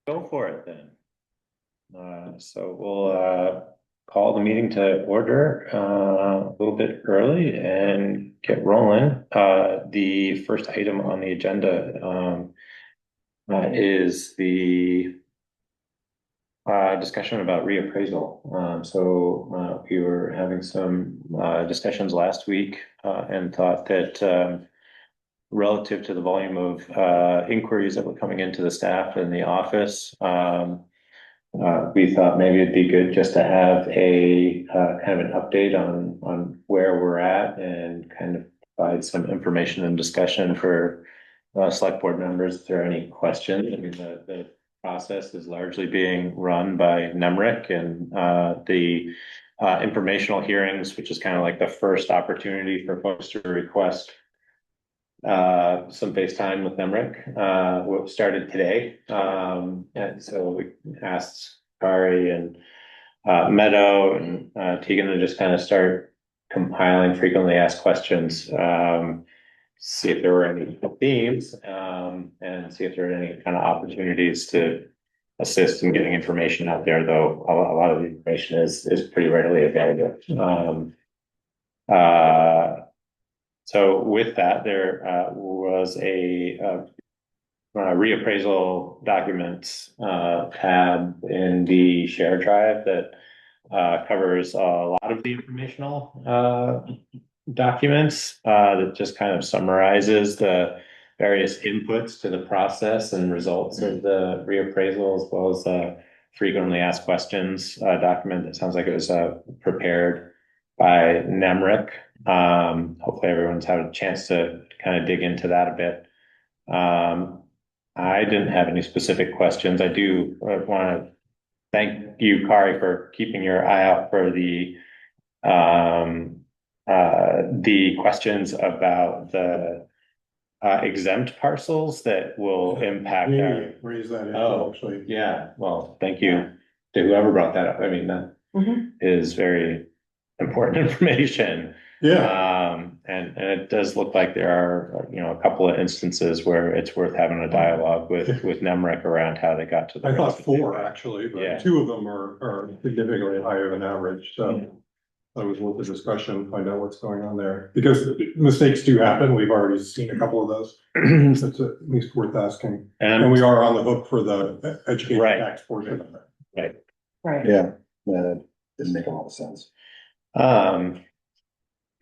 Go for it then. So we'll call the meeting to order a little bit early and get rolling. The first item on the agenda is the discussion about reappraisal. We were having some discussions last week and thought that relative to the volume of inquiries that were coming into the staff in the office. We thought maybe it'd be good just to have a kind of an update on where we're at and kind of provide some information and discussion for select board members if there are any questions. I mean, the process is largely being run by NEMRIC and the informational hearings, which is kind of like the first opportunity for folks to request some FaceTime with NEMRIC, what started today. And so we asked Kari and Meadow and Tegan to just kind of start compiling frequently asked questions, see if there were any themes, and see if there are any kind of opportunities to assist in getting information out there, though a lot of the information is pretty readily available. So with that, there was a reappraisal documents tab in the share drive that covers a lot of the informational documents that just kind of summarizes the various inputs to the process and results of the reappraisal, as well as the frequently asked questions document. It sounds like it was prepared by NEMRIC. Hopefully everyone's had a chance to kind of dig into that a bit. I didn't have any specific questions. I do want to thank you, Kari, for keeping your eye out for the questions about the exempt parcels that will impact our. Raise that issue, actually. Yeah, well, thank you to whoever brought that up. I mean, that is very important information. Yeah. And it does look like there are, a couple of instances where it's worth having a dialogue with NEMRIC around how they got to the. I thought four actually, but Yeah. two of them are significantly higher than average, so. That was worth the discussion, find out what's going on there, because mistakes do happen, we've already seen a couple of those. It's at least worth asking, and we are on the hook for the education tax portion of it. Right. Yeah, that didn't make a lot of sense.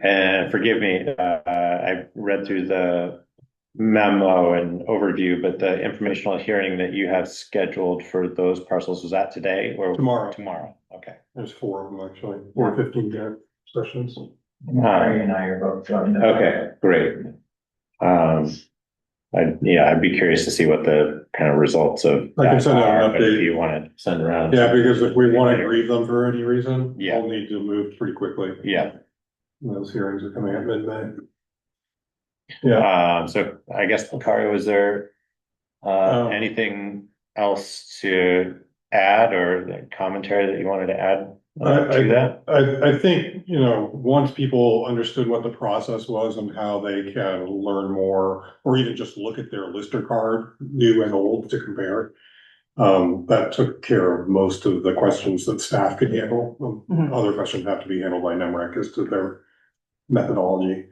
And forgive me, I read through the memo and overview, but the informational hearing that you have scheduled for those parcels, was that today or Tomorrow. Tomorrow, okay. There's four of them actually, 4:15 sessions. Mary and I are both joining. Okay, great. I'd be curious to see what the kind of results of I can send out are, an but if update. you want to send around. Yeah, because if we want to grieve them for any reason, Yeah. we'll need to move pretty quickly. Yeah. Those hearings are coming up mid-May. Yeah. So I guess, Kari, was there anything else to add or commentary that you wanted to add to that? I think, once people understood what the process was and how they can learn more, or even just look at their lister card, new and old, to compare. That took care of most of the questions that staff could handle. Other questions have to be handled by NEMRIC as to their methodology.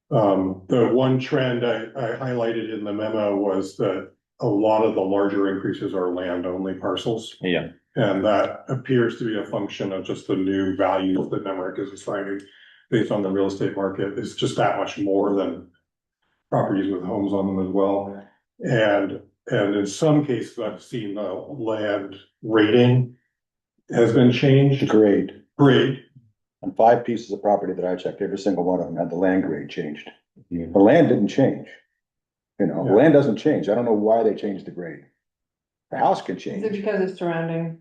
The one trend I highlighted in the memo was that a lot of the larger increases are land-only parcels. Yeah. And that appears to be a function of just the new values that NEMRIC is assigning based on the real estate market. It's just that much more than properties with homes on them as well. And in some cases, I've seen the land rating has been changed. Grade. On 5 pieces of property that I checked, every single one of them had the land grade changed. The land didn't change. The land doesn't change. I don't know why they changed the grade. The house can change. Is it because it's surrounding?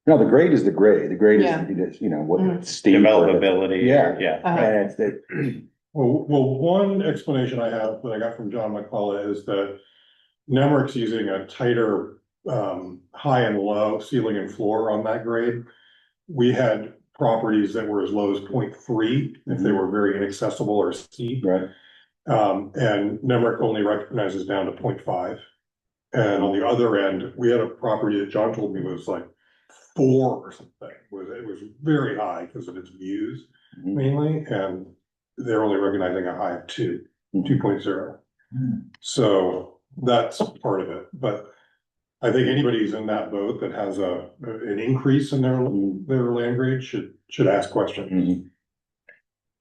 No, the grade is the grade. The grade Yeah. is, what it's steep. Developability. Yeah. Yeah. And Well, one explanation I have that I got from John McCullough is that NEMRIC's using a tighter high and low ceiling and floor on that grade. We had properties that were as low as 0.3 if they were very inaccessible or steep. right. And NEMRIC only recognizes down to 0.5. And on the other end, we had a property that John told me was like 4 or something. It was very high because of its views Mhm. mainly, and they're only recognizing a high of 2.0. So that's part of it, but I think anybody who's in that boat that has an increase in their land grade should ask questions. Mhm.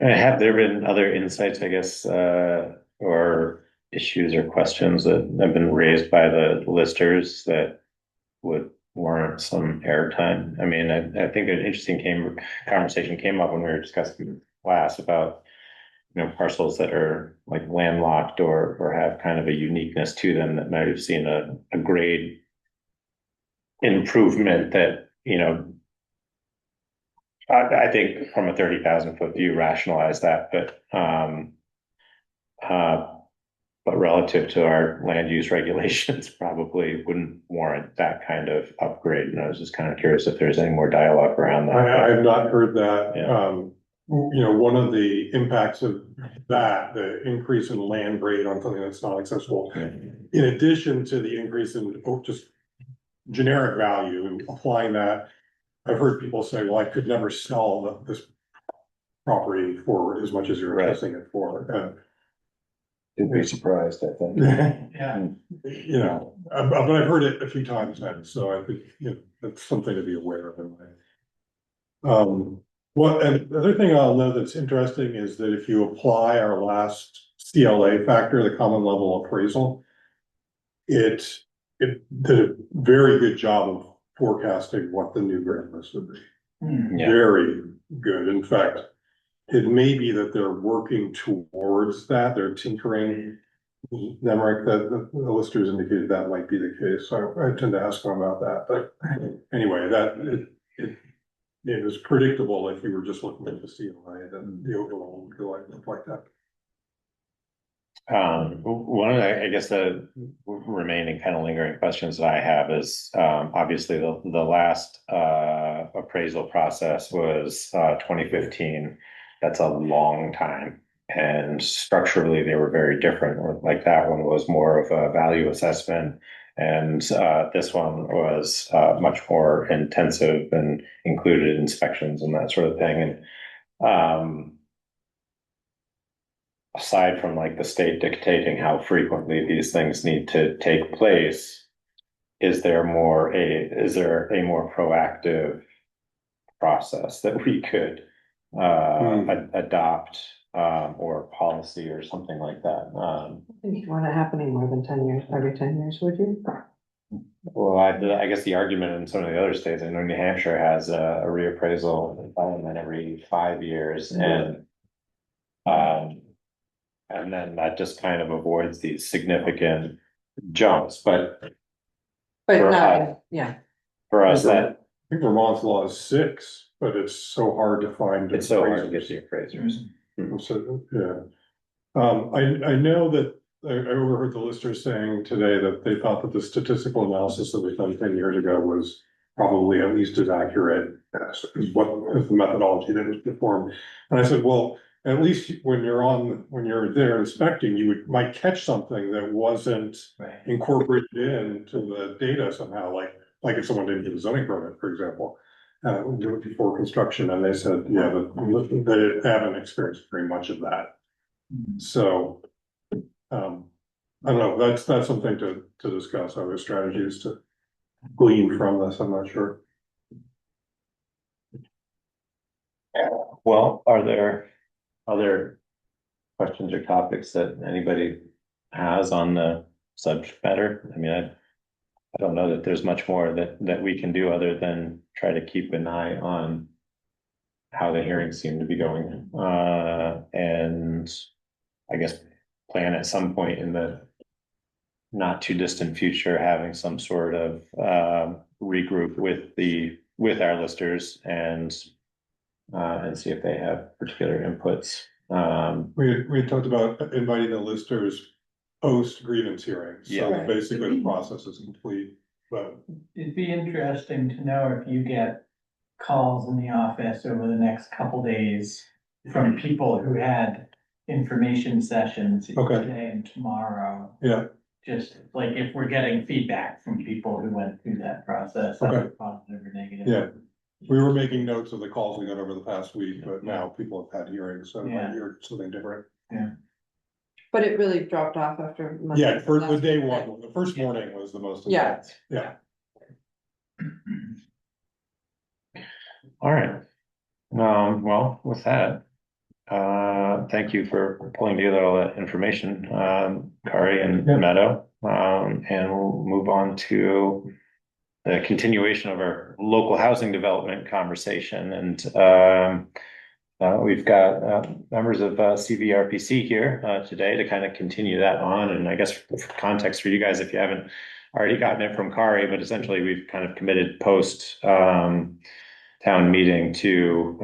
Have there been other insights, I guess, or issues or questions that have been raised by the listers that would warrant some airtime? I mean, I think an interesting conversation came up when we were discussing class about, parcels that are like landlocked or have kind of a uniqueness to them that might have seen a grade improvement that, I think from a 30,000 foot view, rationalize that, uh, but relative to our land use regulations, probably wouldn't warrant that kind of upgrade. And I was just kind of curious if there's any more dialogue around that. I have not heard that. Yeah. One of the impacts of that, the increase in land grade on something that's not accessible, in addition to the increase in just generic value and applying that, I've heard people say, well, I could never sell this property for as much as you're Right. assessing it for. You'd be surprised, I think. Yeah. But I've heard it a few times then, so I think, that's something to be aware of in my. Well, and the other thing I'll note that's interesting is that if you apply our last CLA factor, the common level appraisal, it did a very good job of forecasting what the new grant list would be. Yeah. Very good. In fact, it may be that they're working towards that. They're tinkering. Nemrick, that the listers indicated that might be the case. So I tend to ask them about that. But anyway, it was predictable if you were just looking at the CLA, that the overall would go like that. One of the, I guess the remaining kind of lingering questions that I have is, obviously the last, appraisal process was, 2015. That's a long time. And structurally, they were very different. Like that one was more of a value assessment. And, this one was, much more intensive and included inspections and that sort of thing. And, aside from like the state dictating how frequently these things need to take place, is there a more proactive process that we could adopt, or policy or something like that? I think you'd want it happening more than 10 years, every 10 years, would you? Well, I guess the argument in some of the other states, I know New Hampshire has a reappraisal entitlement every 5 years, and then that just kind of avoids these significant jumps, but But For not, us. yeah, for us, I that think Vermont's law is 6, but it's so hard to find. it's so hard to get the appraisers. So, yeah. I know that I overheard the listers saying today that they thought that the statistical analysis that was done 10 years ago was probably at least as accurate as the methodology that was performed. And I said, well, at least when you're there inspecting, might catch something that wasn't incorporated into the data somehow, like if someone didn't get a zoning permit, for example, do it before construction, and they said, yeah, they haven't experienced very much of that. So, I don't know, that's something to discuss, other strategies to glean from this, I'm not sure. Well, are there other questions or topics that anybody has on the subject matter? I mean, I don't know that there's much more that we can do other than try to keep an eye on how the hearings seem to be going. And I guess plan at some point in the not too distant future, having some sort of regroup with our listers and see if they have particular inputs. We talked about inviting the listers post grievance hearings, so Yeah. basically the process is complete, but. It'd be interesting to know if you get calls in the office over the next couple days from people who had information sessions Okay. today and tomorrow. Yeah. just like if we're getting feedback from people who went through that process, Okay. either positive or negative. Yeah. We were making notes of the calls we got over the past week, but now people have had hearings, so I Yeah. hear something different. But it really dropped off after. Monday Yeah, for the last day week, right? one, the first morning was the most Yeah. intense. Yeah. All right. Well, with that, thank you for pulling together all that information, Kari and Yeah. Meadow. And we'll move on to the continuation of our local housing development conversation. And we've got members of CVRPC here today to kind of continue that on. And I guess for context for you guys, if you haven't already gotten it from Kari, but essentially we've kind of committed post town meeting to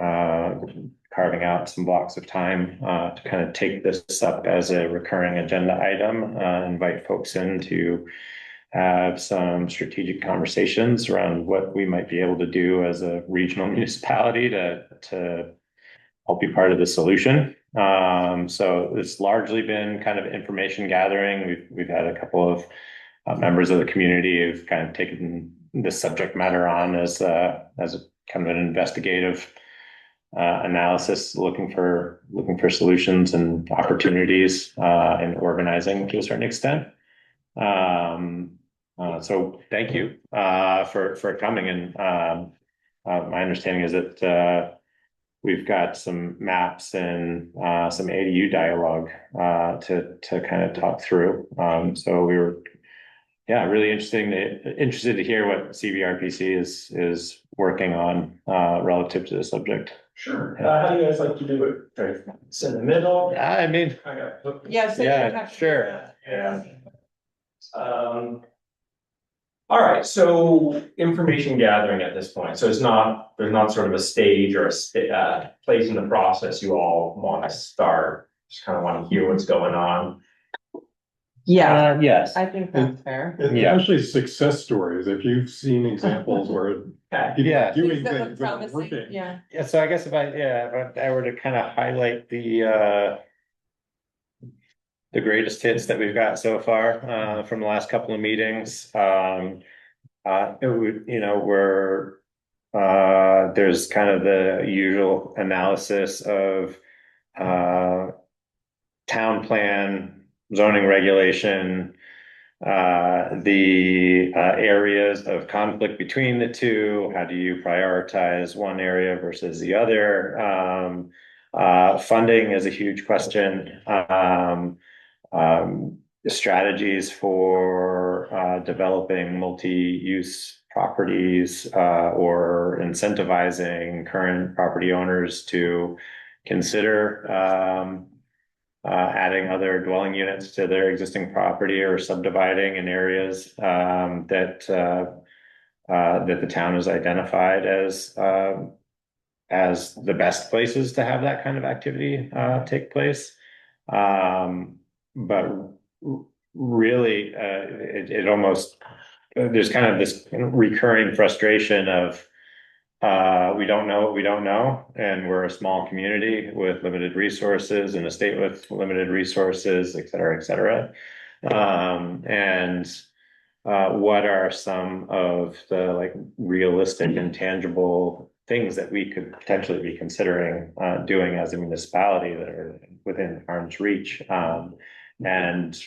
carving out some blocks of time to kind of take this up as a recurring agenda item, invite folks in to have some strategic conversations around what we might be able to do as a regional municipality to help be part of the solution. So it's largely been kind of information gathering. We've had a couple of members of the community who've kind of taken this subject matter on as a kind of an investigative analysis, looking for solutions and opportunities in organizing to a certain extent. So thank you for coming. And my understanding is that we've got some maps and some ADU dialogue to kind of talk through. So we were really interested to hear what CVRPC is working on relative to the subject. Sure. How do you guys like to do it? Okay, it's in the middle. I mean, I got. Yes. yeah, sure. Yeah. All right, so information gathering at this point. So there's not sort of a stage or a place in the process you all want to start. Just kind of want to hear what's going on. Yeah, Yes. I think that's fair. Yeah. Especially success stories, if you've seen examples where Okay. people Yeah. are doing Things that look things that are promising, working. yeah. Yeah, so I guess if I were to kind of highlight the greatest hits that we've got so far from the last couple of meetings, it would, there's kind of the usual analysis of town plan, zoning regulation, the areas of conflict between the two. How do you prioritize one area versus the other? Funding is a huge question. Strategies for developing multi-use properties or incentivizing current property owners to consider adding other dwelling units to their existing property or subdividing in areas that the town has identified as the best places to have that kind of activity take place. But really, it almost, there's kind of this recurring frustration of we don't know what we don't know, and we're a small community with limited resources and a state with limited resources, et cetera, et cetera. And what are some of the like realistic and tangible things that we could potentially be considering doing as a municipality that are within arm's reach? And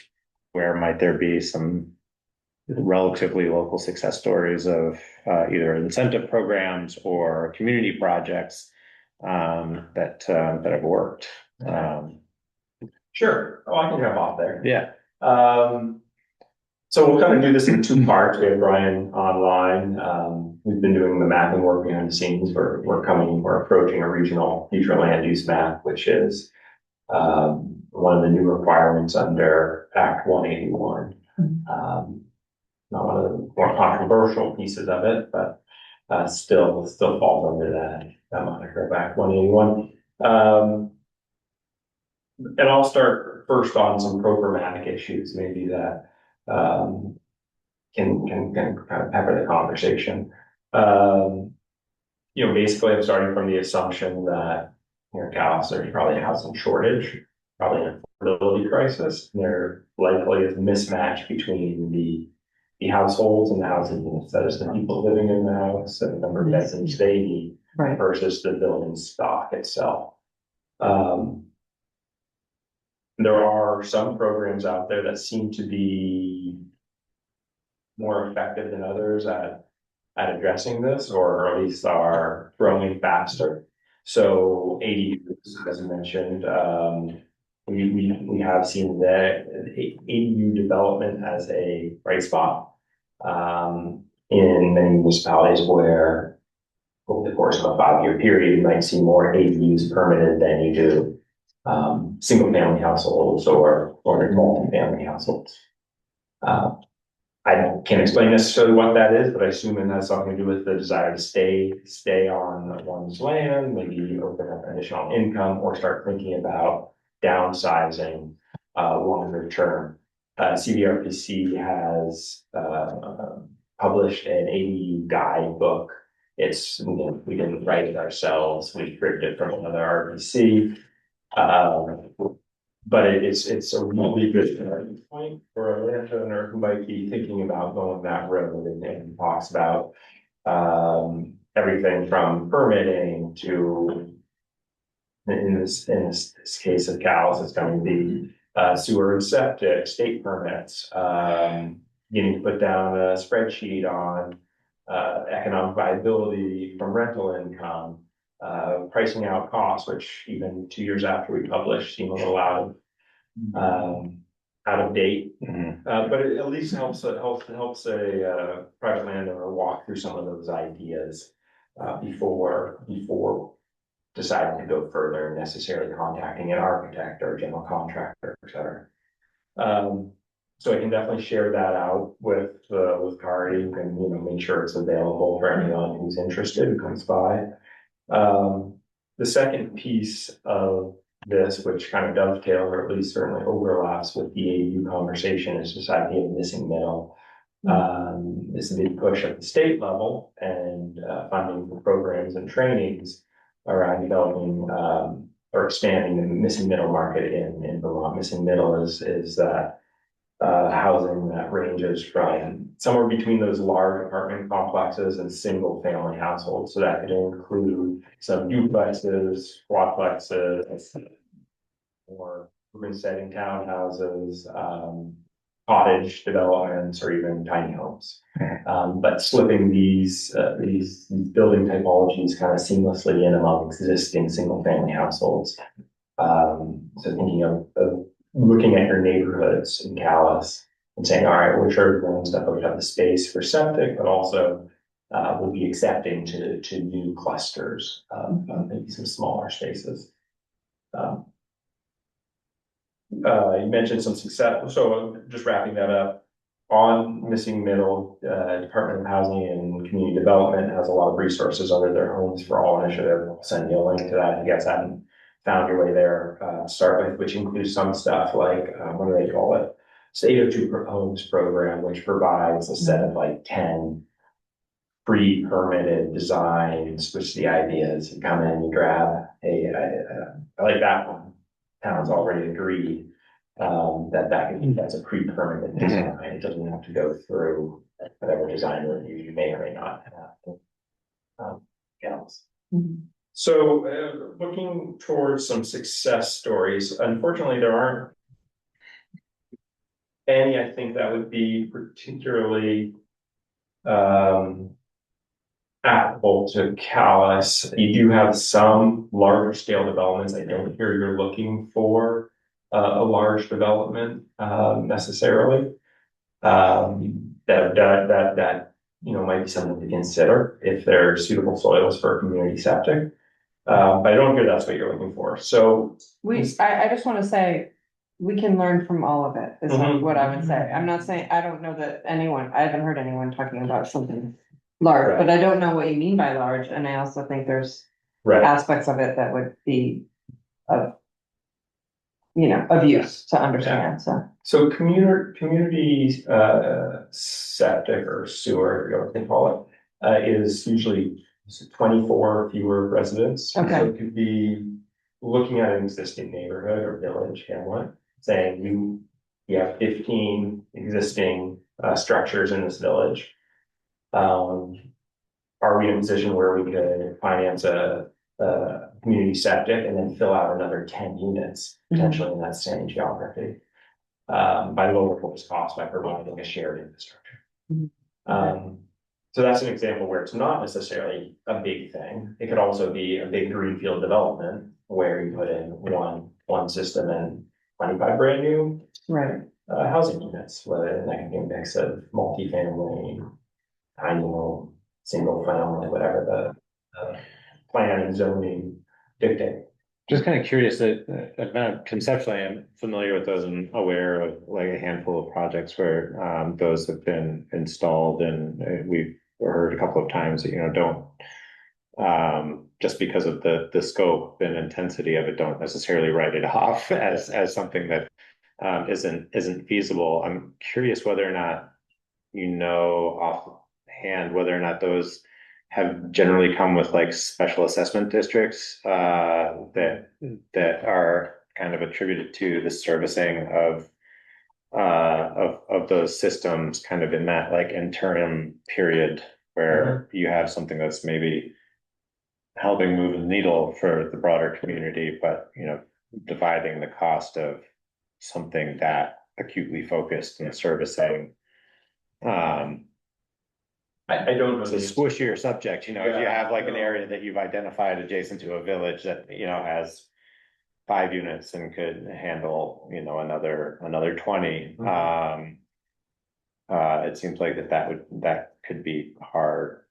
where might there be some relatively local success stories of either incentive programs or community projects that have worked? Sure. Oh, I can jump off there. Yeah. So we'll kind of do this in two parts. We have Brian online. We've been doing the mapping work behind the scenes. We're approaching a regional future land use map, which is one of the new requirements under Act 181. Not one of the more controversial pieces of it, but still falls under that moniker of Act 181. And I'll start first on some programmatic issues, maybe that can kind of pepper the conversation. Basically, I'm starting from the assumption that Calais, there's probably a housing shortage, probably an affordability crisis. There likely is a mismatch between the households and the housing units, that is the people living in the house and the number of bedrooms they need Right. versus the building stock itself. There are some programs out there that seem to be more effective than others at addressing this, or at least are growing faster. So ADUs, as you mentioned, we have seen that ADU development as a bright spot in many municipalities where over the course of a 5-year period, you might see more ADUs permitted than you do single family households or multi-family households. I can't explain necessarily what that is, but I assume it has something to do with the desire to stay on one's land, maybe open up additional income or start thinking about downsizing longer term. CVRPC has published an ADU guidebook. It's, we didn't write it ourselves. We ripped it from another RPC. But it's a really good starting point for a landowner who might be thinking about going that road, and talks about everything from permitting to, in this case of Calais, it's going to be sewer and septic, state permits, getting to put down a spreadsheet on economic viability from rental income, pricing out costs, which even 2 years after we published seem a little out of date. But it at least helps a private landowner walk through some of those ideas before deciding to go further, and necessarily contacting an architect or a general contractor, et cetera. So I can definitely share that out with Kari, and make sure it's available for anyone who's interested who comes by. The second piece of this, which kind of dovetails, or at least certainly overlaps with the AU conversation, is this idea of missing middle. This is a big push at the state level, and funding for programs and trainings around developing or expanding the missing middle market in Vermont. Missing middle is that housing that ranges from somewhere between those large apartment complexes and single family households. So that could include some duplexes, quadplexes, or urban setting townhouses, cottage developments, or even tiny homes. But slipping these building typologies kind of seamlessly in among existing single family households. So thinking of looking at your neighborhoods in Calais and saying, all right, which are the ones that would have the space for septic, but also will be accepting to new clusters, maybe some smaller spaces. You mentioned some success. So just wrapping that up, on missing middle, Department of Housing and Community Development has a lot of resources under their Homes for All initiative. I'll send you a link to that if you guys haven't found your way there to start with, which includes some stuff like, what do they call it? State of Two Homes program, which provides a set of like 10 pre-permitted designs, which the idea is you come in, you grab I like that one. Town's already agreed that's a pre-permitted design. It doesn't have to go through whatever design review you may or may not have. So looking towards some success stories, unfortunately, there aren't any, I think, that would be particularly applicable to Calais. You do have some larger scale developments. I don't hear you're looking for a large development necessarily. That might be something to consider if there are suitable soils for community septic. But I don't hear that's what you're looking for. So I just want to say, we can learn from all of it, is what I would say. I'm not saying, I don't know that I haven't heard anyone talking about something large, Right. but I don't know what you mean by large, and I also think there's aspects of it that would be of use to understand, So community septic or sewer, whatever they call it, is usually 24 fewer residents. Okay. So it could be looking at an existing neighborhood or village, hamlet, saying you have 15 existing structures in this village. Are we in a position where we could finance a community septic and then fill out another 10 units potentially in that same geography? By lower fixed cost by providing a shared infrastructure. So that's an example where it's not necessarily a big thing. It could also be a big greenfield development where you put in one system and 25 brand new Right. housing units, whether that can be a mix of multifamily, tiny home, single family, whatever the plan and zoning dictate. Just kind of curious that conceptually, I'm familiar with those and aware of like a handful of projects where those have been installed, and we've heard a couple of times that, you know, don't just because of the scope and intensity of it, don't necessarily write it off as something that isn't feasible. I'm curious whether or not you know offhand whether or not those have generally come with like special assessment districts that are kind of attributed to the servicing of those systems kind of in that like interim period where you have something that's maybe helping move the needle for the broader community, but you know, dividing the cost of something that acutely focused and servicing I don't know. it's a squishier subject, you know, if you Yeah, have like an no. area that you've identified adjacent to a village that, you know, has 5 units and could handle, you know, another 20. It seems like that could be hard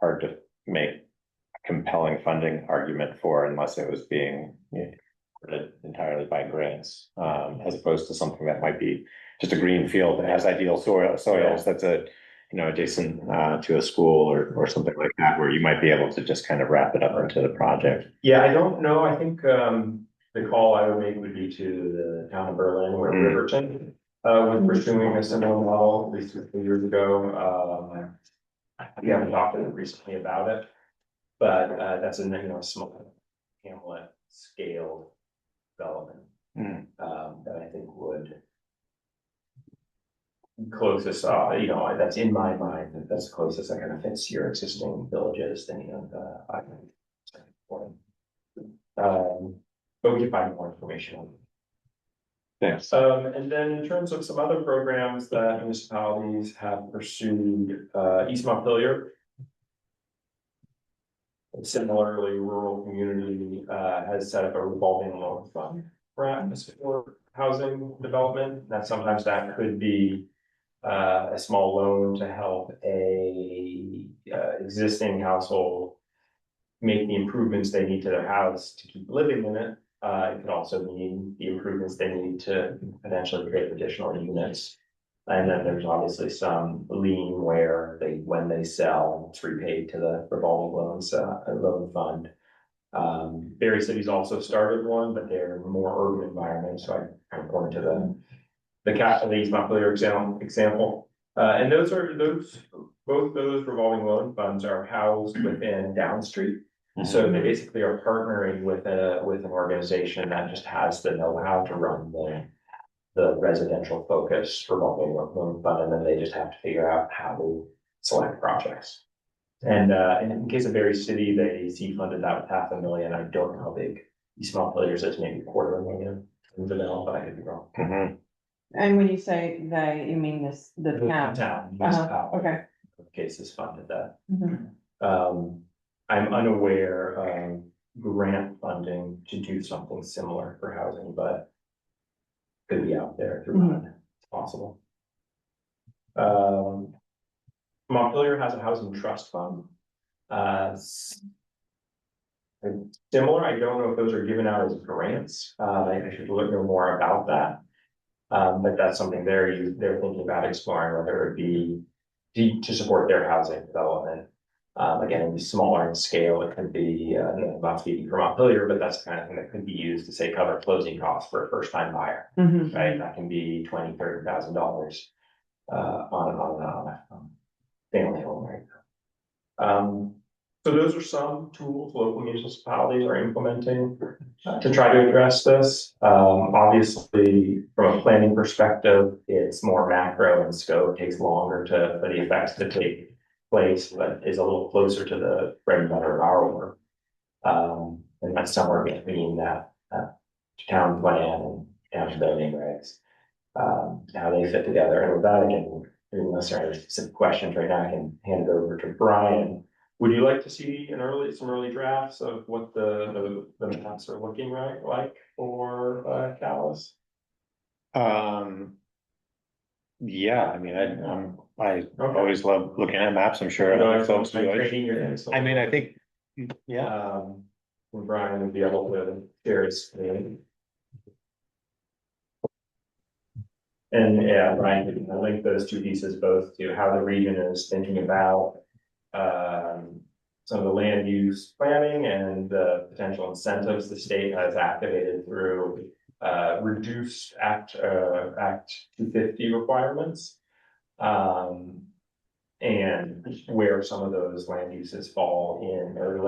to make a compelling funding argument for unless it was being, you know, supported entirely by grants, as opposed to something that might be just a green field that has ideal soils that's you know, adjacent to a school or something like that, where you might be able to just kind of wrap it up into the project. Yeah, I don't know. I think the call I would make would be to the town of Berlin or Riverton was pursuing a similar model at least a few years ago. We haven't talked to them recently about it, but that's a, you know, small hamlet scale development that I think would closest, you know, that's in my mind, that's the closest that kind of fits your existing villages, then, you know, I think. But we can find more information on it. Thanks. And then in terms of some other programs that municipalities have pursued, East Montpelier. Similarly, rural community has set up a revolving loan fund for housing development. That sometimes that could be a small loan to help a existing household make the improvements they need to their house to keep living in it. It could also mean the improvements they need to potentially create additional units. And then there's obviously some lien where when they sell, it's repaid to the revolving loan fund. Various cities also started one, but they're more urban environments. So I kind of point to the East Montpelier example. And both those revolving loan funds are housed within Down Street. So they basically are partnering with an organization that just has the know-how to run the residential focus revolving loan fund, and then they just have to figure out how to select projects. And in case of Berry City, they seed funded that with $500,000. I don't know how big East Montpelier is, maybe $250,000 in the but I could be wrong. And when you say they, you mean the town? Municipality. Okay. Cases funded that. I'm unaware of grant funding to do something similar for housing, but could be out there through HUD. It's possible. Montpelier has a housing trust fund. Similar, I don't know if those are given out as grants. I should know more about that. But that's something they're thinking about exploring, whether it be to support their housing development. Again, it'd be smaller in scale. It could be not speaking for Montpelier, but that's the kind of thing that could be used to say cover closing costs for a first-time buyer. Right, that can be $20,000, $30,000 on a family home, right? So those are some tools local municipalities are implementing to try to address this. Obviously, from a planning perspective, it's more macro in scope, takes longer for the effects to take place, but is a little closer to the bread and butter of our work. And that's somewhere between that town plan and town zoning regs, how they fit together. And with that, again, unless there are some questions right now, I can hand it over to Brian. Would you like to see some early drafts of what the maps are looking like for Calais? Yeah, I mean, I always love looking at maps. I'm sure other folks do. I mean, I think, yeah. Brian would be able to share his screen. And yeah, Brian, can link those two pieces both to how the region is thinking about some of the land use planning and the potential incentives the state has activated through reduced Act 250 requirements. And where some of those land uses fall in, or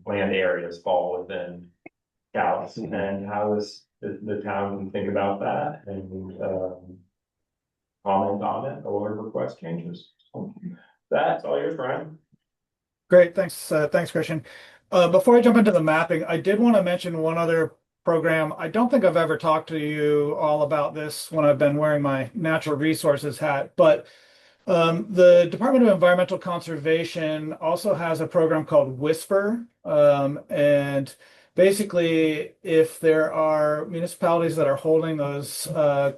land areas fall within Calais, and how is the town can think about that and comment on it or request changes. So that's all yours, Brian. Great, thanks, Christian. Before I jump into the mapping, I did want to mention one other program. I don't think I've ever talked to you all about this when I've been wearing my natural resources hat, but the Department of Environmental Conservation also has a program called Whisper. And basically, if there are municipalities that are holding those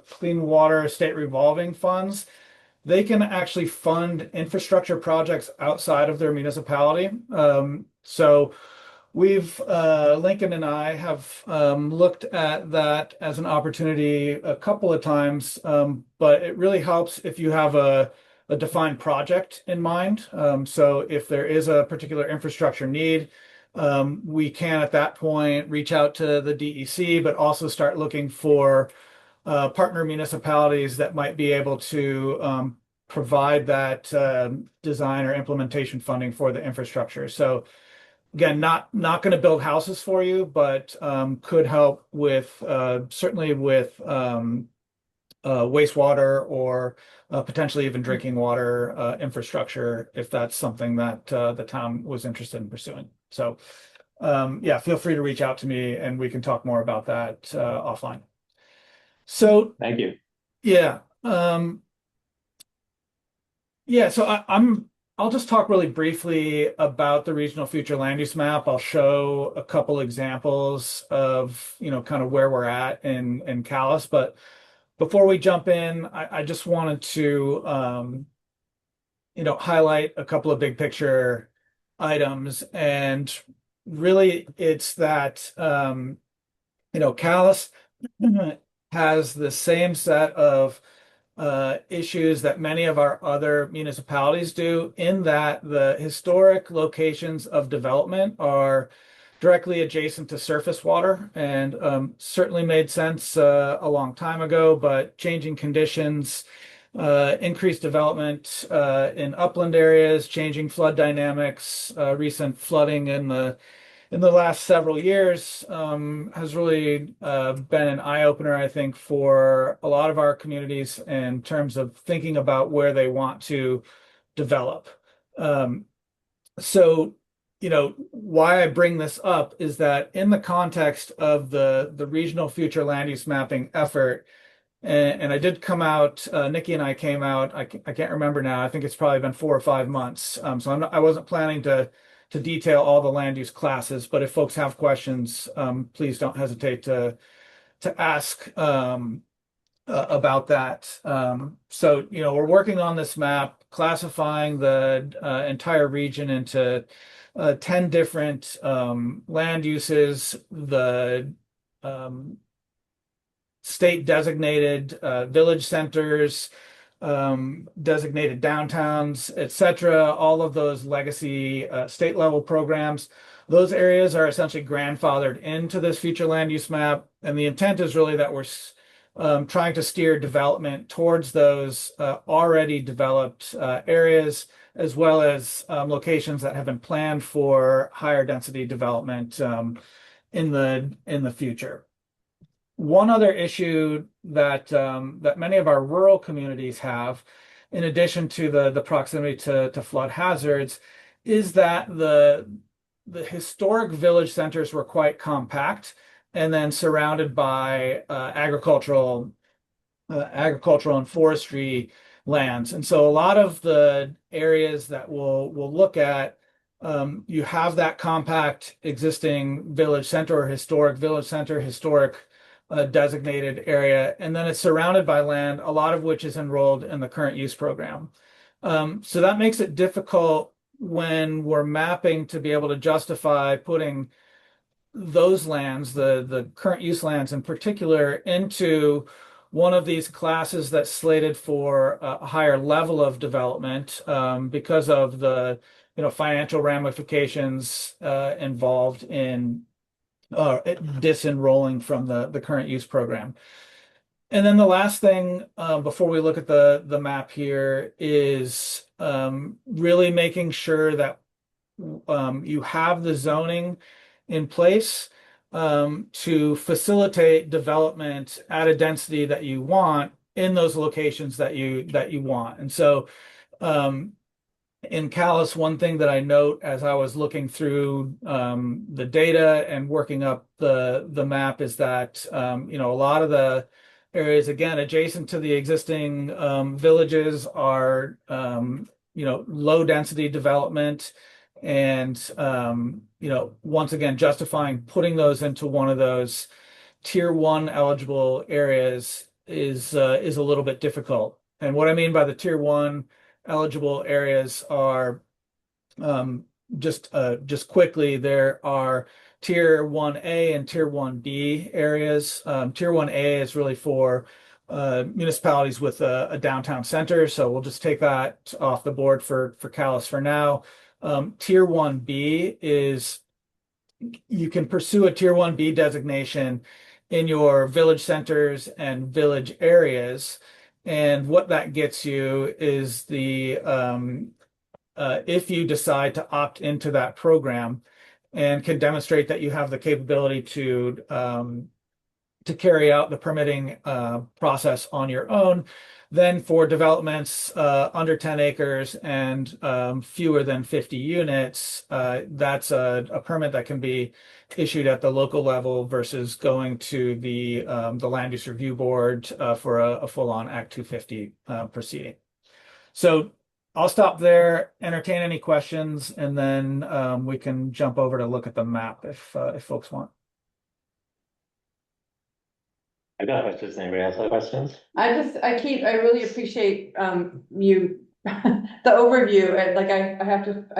clean water state revolving funds, they can actually fund infrastructure projects outside of their municipality. So we've, Lincoln and I have looked at that as an opportunity a couple of times, but it really helps if you have a defined project in mind. So if there is a particular infrastructure need, we can at that point reach out to the DEC, but also start looking for partner municipalities that might be able to provide that design or implementation funding for the infrastructure. So again, not going to build houses for you, but could help with certainly with wastewater or potentially even drinking water infrastructure, if that's something that the town was interested in pursuing. So yeah, feel free to reach out to me and we can talk more about that offline. So Thank you. yeah. Yeah, so I'll just talk really briefly about the regional future land use map. I'll show a couple examples of, kind of where we're at in Calais, but before we jump in, I just wanted to, highlight a couple of big picture items. And really, it's that, Calais has the same set of issues that many of our other municipalities do, in that the historic locations of development are directly adjacent to surface water, and certainly made sense a long time ago, but changing conditions, increased development in upland areas, changing flood dynamics, recent flooding in the last several years has really been an eye-opener, I think, for a lot of our communities in terms of thinking about where they want to develop. So why I bring this up is that in the context of the regional future land use mapping effort, and I did come out, Nikki and I came out, I can't remember now, I think it's probably been 4 or 5 months. So I wasn't planning to detail all the land use classes, but if folks have questions, please don't hesitate to ask about that. So, we're working on this map, classifying the entire region into 10 different land uses, the state designated village centers, designated downtowns, etc. All of those legacy state level programs. Those areas are essentially grandfathered into this future land use map. And the intent is really that we're trying to steer development towards those already developed areas, as well as locations that have been planned for higher density development in the future. One other issue that that many of our rural communities have, in addition to the proximity to flood hazards, is that the historic village centers were quite compact and then surrounded by agricultural and forestry lands. And so a lot of the areas that we'll look at, you have that compact existing village center or historic village center, historic designated area, and then it's surrounded by land, a lot of which is enrolled in the current use program. So that makes it difficult when we're mapping to be able to justify putting those lands, the current use lands in particular, into one of these classes that's slated for a higher level of development because of the financial ramifications involved in disenrolling from the current use program. And then the last thing before we look at the map here is really making sure that you have the zoning in place to facilitate development at a density that you want in those locations that you want. And so in Calais, one thing that I note as I was looking through the data and working up the map is that a lot of the areas, again, adjacent to the existing villages are low density development, and once again, justifying putting those into one of those tier 1 eligible areas is a little bit difficult. And what I mean by the tier 1 eligible areas are just quickly, there are tier 1A and tier 1B areas. Tier 1A is really for municipalities with a downtown center, so we'll just take that off the board for Calais for now. Tier 1B is, you can pursue a tier 1B designation in your village centers and village areas. And what that gets you is the if you decide to opt into that program and can demonstrate that you have the capability to carry out the permitting process on your own, then for developments under 10 acres and fewer than 50 units, that's a permit that can be issued at the local level versus going to the Land Use Review Board for a full-on Act 250 proceeding. So I'll stop there, entertain any questions, and then we can jump over to look at the map if folks want. I got questions. Anybody else have questions? I really appreciate you the overview. Like I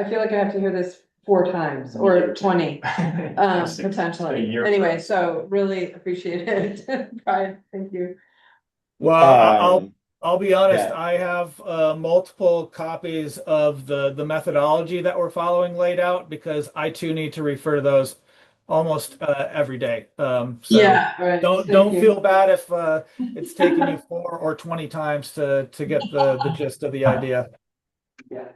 feel like I have to hear this 4 times or 20 potentially. Anyway, so really appreciate it. Brian, thank you. Well, I'll be honest, yeah. I have multiple copies of the methodology that we're following laid out because I too need to refer to those almost every day. So yeah, right. Don't feel bad if it's taken you 4 or 20 times to get the gist of the idea. Yeah.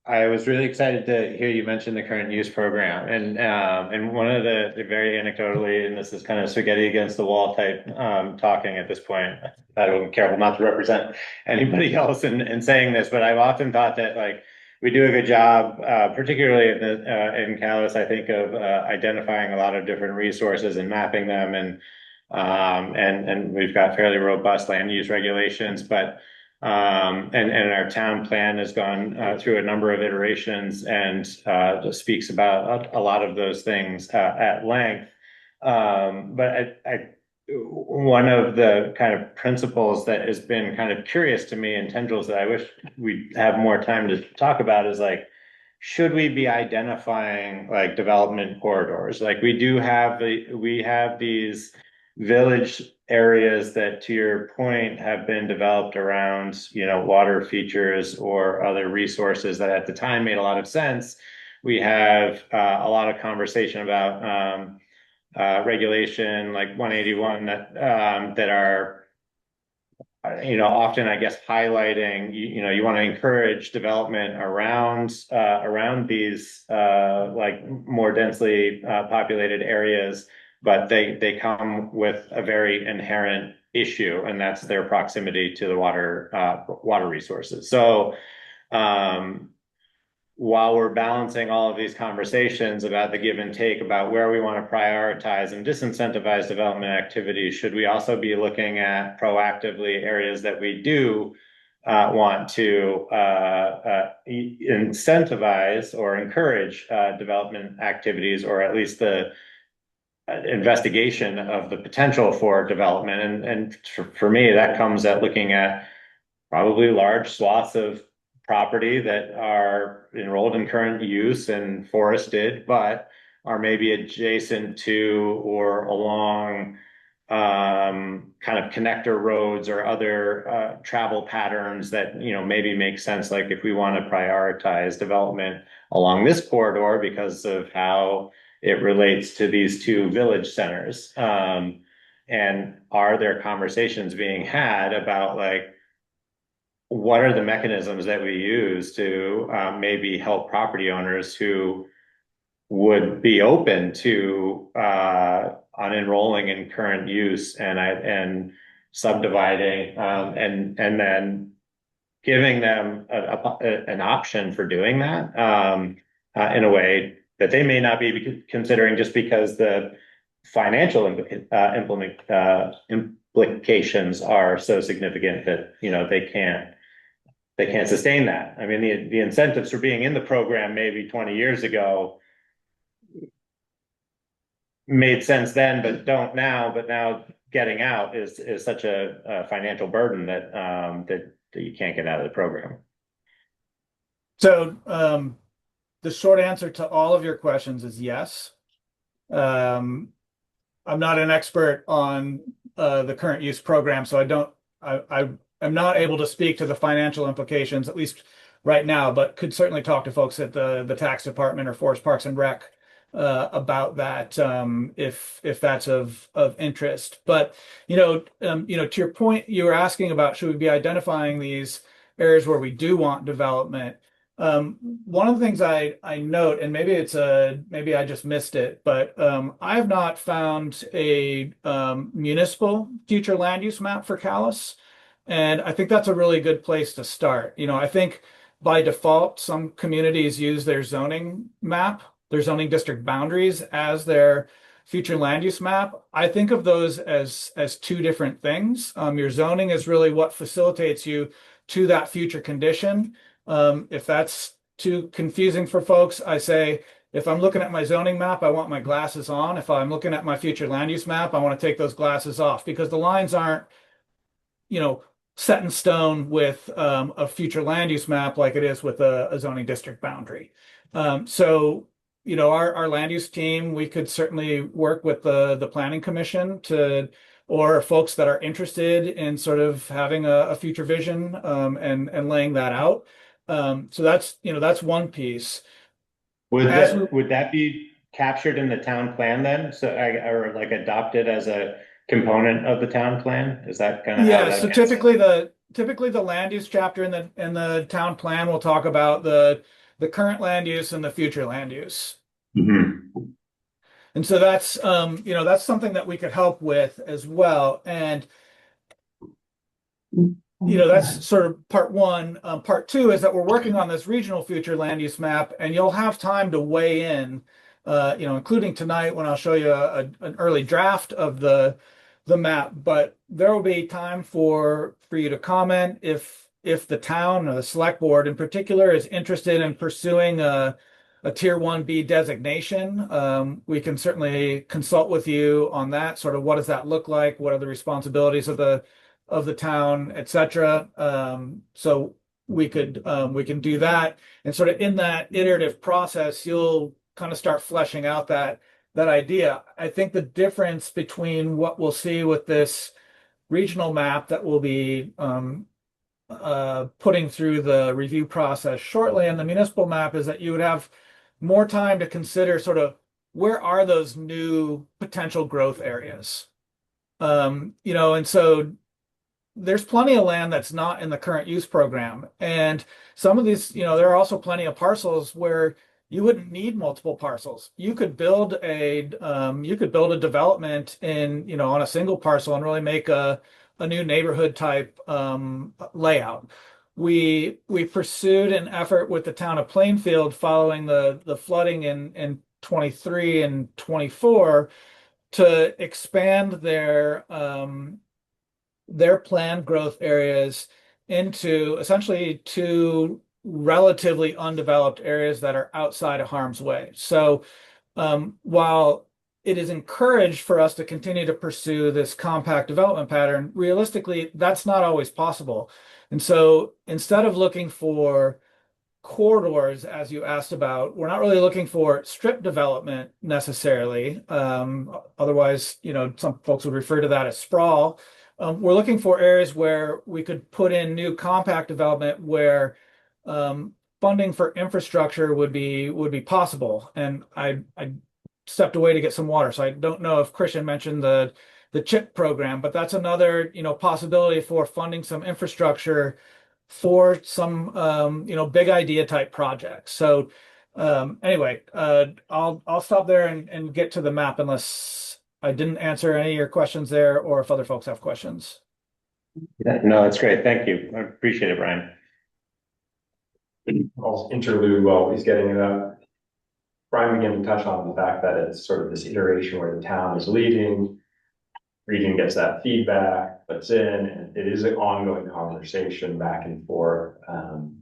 I was really excited to hear you mention the current use program, and one of the very anecdotally, and this is kind of spaghetti against the wall type talking at this point. I'm careful not to represent anybody else in saying this, but I've often thought that like we do a good job, particularly in Calais, I think, of identifying a lot of different resources and mapping them, and we've got fairly robust land use regulations, but and our town plan has gone through a number of iterations and speaks about a lot of those things at length. But one of the kind of principles that has been kind of curious to me and tendrils that I wish we'd have more time to talk about is like, should we be identifying like development corridors? Like we have these village areas that, to your point, have been developed around, water features or other resources that at the time made a lot of sense. We have a lot of conversation about regulation like 181 that are, often, I guess, highlighting, you want to encourage development around these, like more densely populated areas, but they come with a very inherent issue, and that's their proximity to the water resources. So, while we're balancing all of these conversations about the give and take about where we want to prioritize and disincentivize development activities, should we also be looking at proactively areas that we do want to incentivize or encourage development activities, or at least the investigation of the potential for development? And for me, that comes at looking at probably large swaths of property that are enrolled in current use and forested, but are maybe adjacent to or along kind of connector roads or other travel patterns that maybe make sense. Like if we want to prioritize development along this corridor because of how it relates to these two village centers, and are there conversations being had about like, what are the mechanisms that we use to maybe help property owners who would be open to unenrolling in current use and subdividing, and then giving them an option for doing that in a way that they may not be considering, just because the financial implications are so significant that they can't sustain that. I mean, the incentives for being in the program maybe 20 years ago made sense then, but don't now. But now getting out is such a financial burden that you can't get out of the program. So the short answer to all of your questions is yes. I'm not an expert on the current use program, so I'm not able to speak to the financial implications, at least right now, but could certainly talk to folks at the tax department or Forest Parks and Rec about that, if that's of interest. But to your point, you were asking about, should we be identifying these areas where we do want development? One of the things I note, and maybe I just missed it, but I have not found a municipal future land use map for Calais. And I think that's a really good place to start. I think by default, some communities use their zoning map, their zoning district boundaries as their future land use map. I think of those as two different things. Your zoning is really what facilitates you to that future condition. If that's too confusing for folks, I say, if I'm looking at my zoning map, I want my glasses on. If I'm looking at my future land use map, I want to take those glasses off, because the lines aren't, set in stone with a future land use map like it is with a zoning district boundary. So, our land use team, we could certainly work with the planning commission or folks that are interested in sort of having a future vision and laying that out. So that's one piece. Would that be captured in the town plan then? So or like adopted as a component of the town plan? Is that kind of how that so typically the land use chapter in the town plan will talk about the current land use and the future land use. Mm-hmm. And so that's that's something that we could help with as well. And that's sort of part one. Part two is that we're working on this regional future land use map, and you'll have time to weigh in, including tonight when I'll show you an early draft of the map. But there will be time for you to comment if the town or the select board in particular is interested in pursuing a tier 1B designation. We can certainly consult with you on that. Sort of, what does that look like? What are the responsibilities of the town, etc. So we can do that, and sort of in that iterative process, you'll kind of start fleshing out that idea. I think the difference between what we'll see with this regional map that we'll be putting through the review process shortly, and the municipal map, is that you would have more time to consider sort of where are those new potential growth areas? And so there's plenty of land that's not in the current use program. And some of these, there are also plenty of parcels where you wouldn't need multiple parcels. You could build a development on a single parcel and really make a new neighborhood type layout. We pursued an effort with the town of Plainfield following the flooding in 23 and 24 to expand their planned growth areas into essentially two relatively undeveloped areas that are outside of harm's way. So while it is encouraged for us to continue to pursue this compact development pattern, realistically, that's not always possible. And so instead of looking for corridors, as you asked about, we're not really looking for strip development necessarily. Otherwise, some folks would refer to that as sprawl. We're looking for areas where we could put in new compact development where funding for infrastructure would be possible. And I stepped away to get some water, so I don't know if Christian mentioned the CHIP program, but that's another possibility for funding some infrastructure for some big idea type projects. So anyway, I'll stop there and get to the map unless I didn't answer any of your questions there, or if other folks have questions. Yeah, no, that's great. Thank you. I appreciate it, Brian. I'll interlude while he's getting it up. Brian began to touch on the fact that it's sort of this iteration where the town is leading, region gets that feedback, puts in, and it is an ongoing conversation back and forth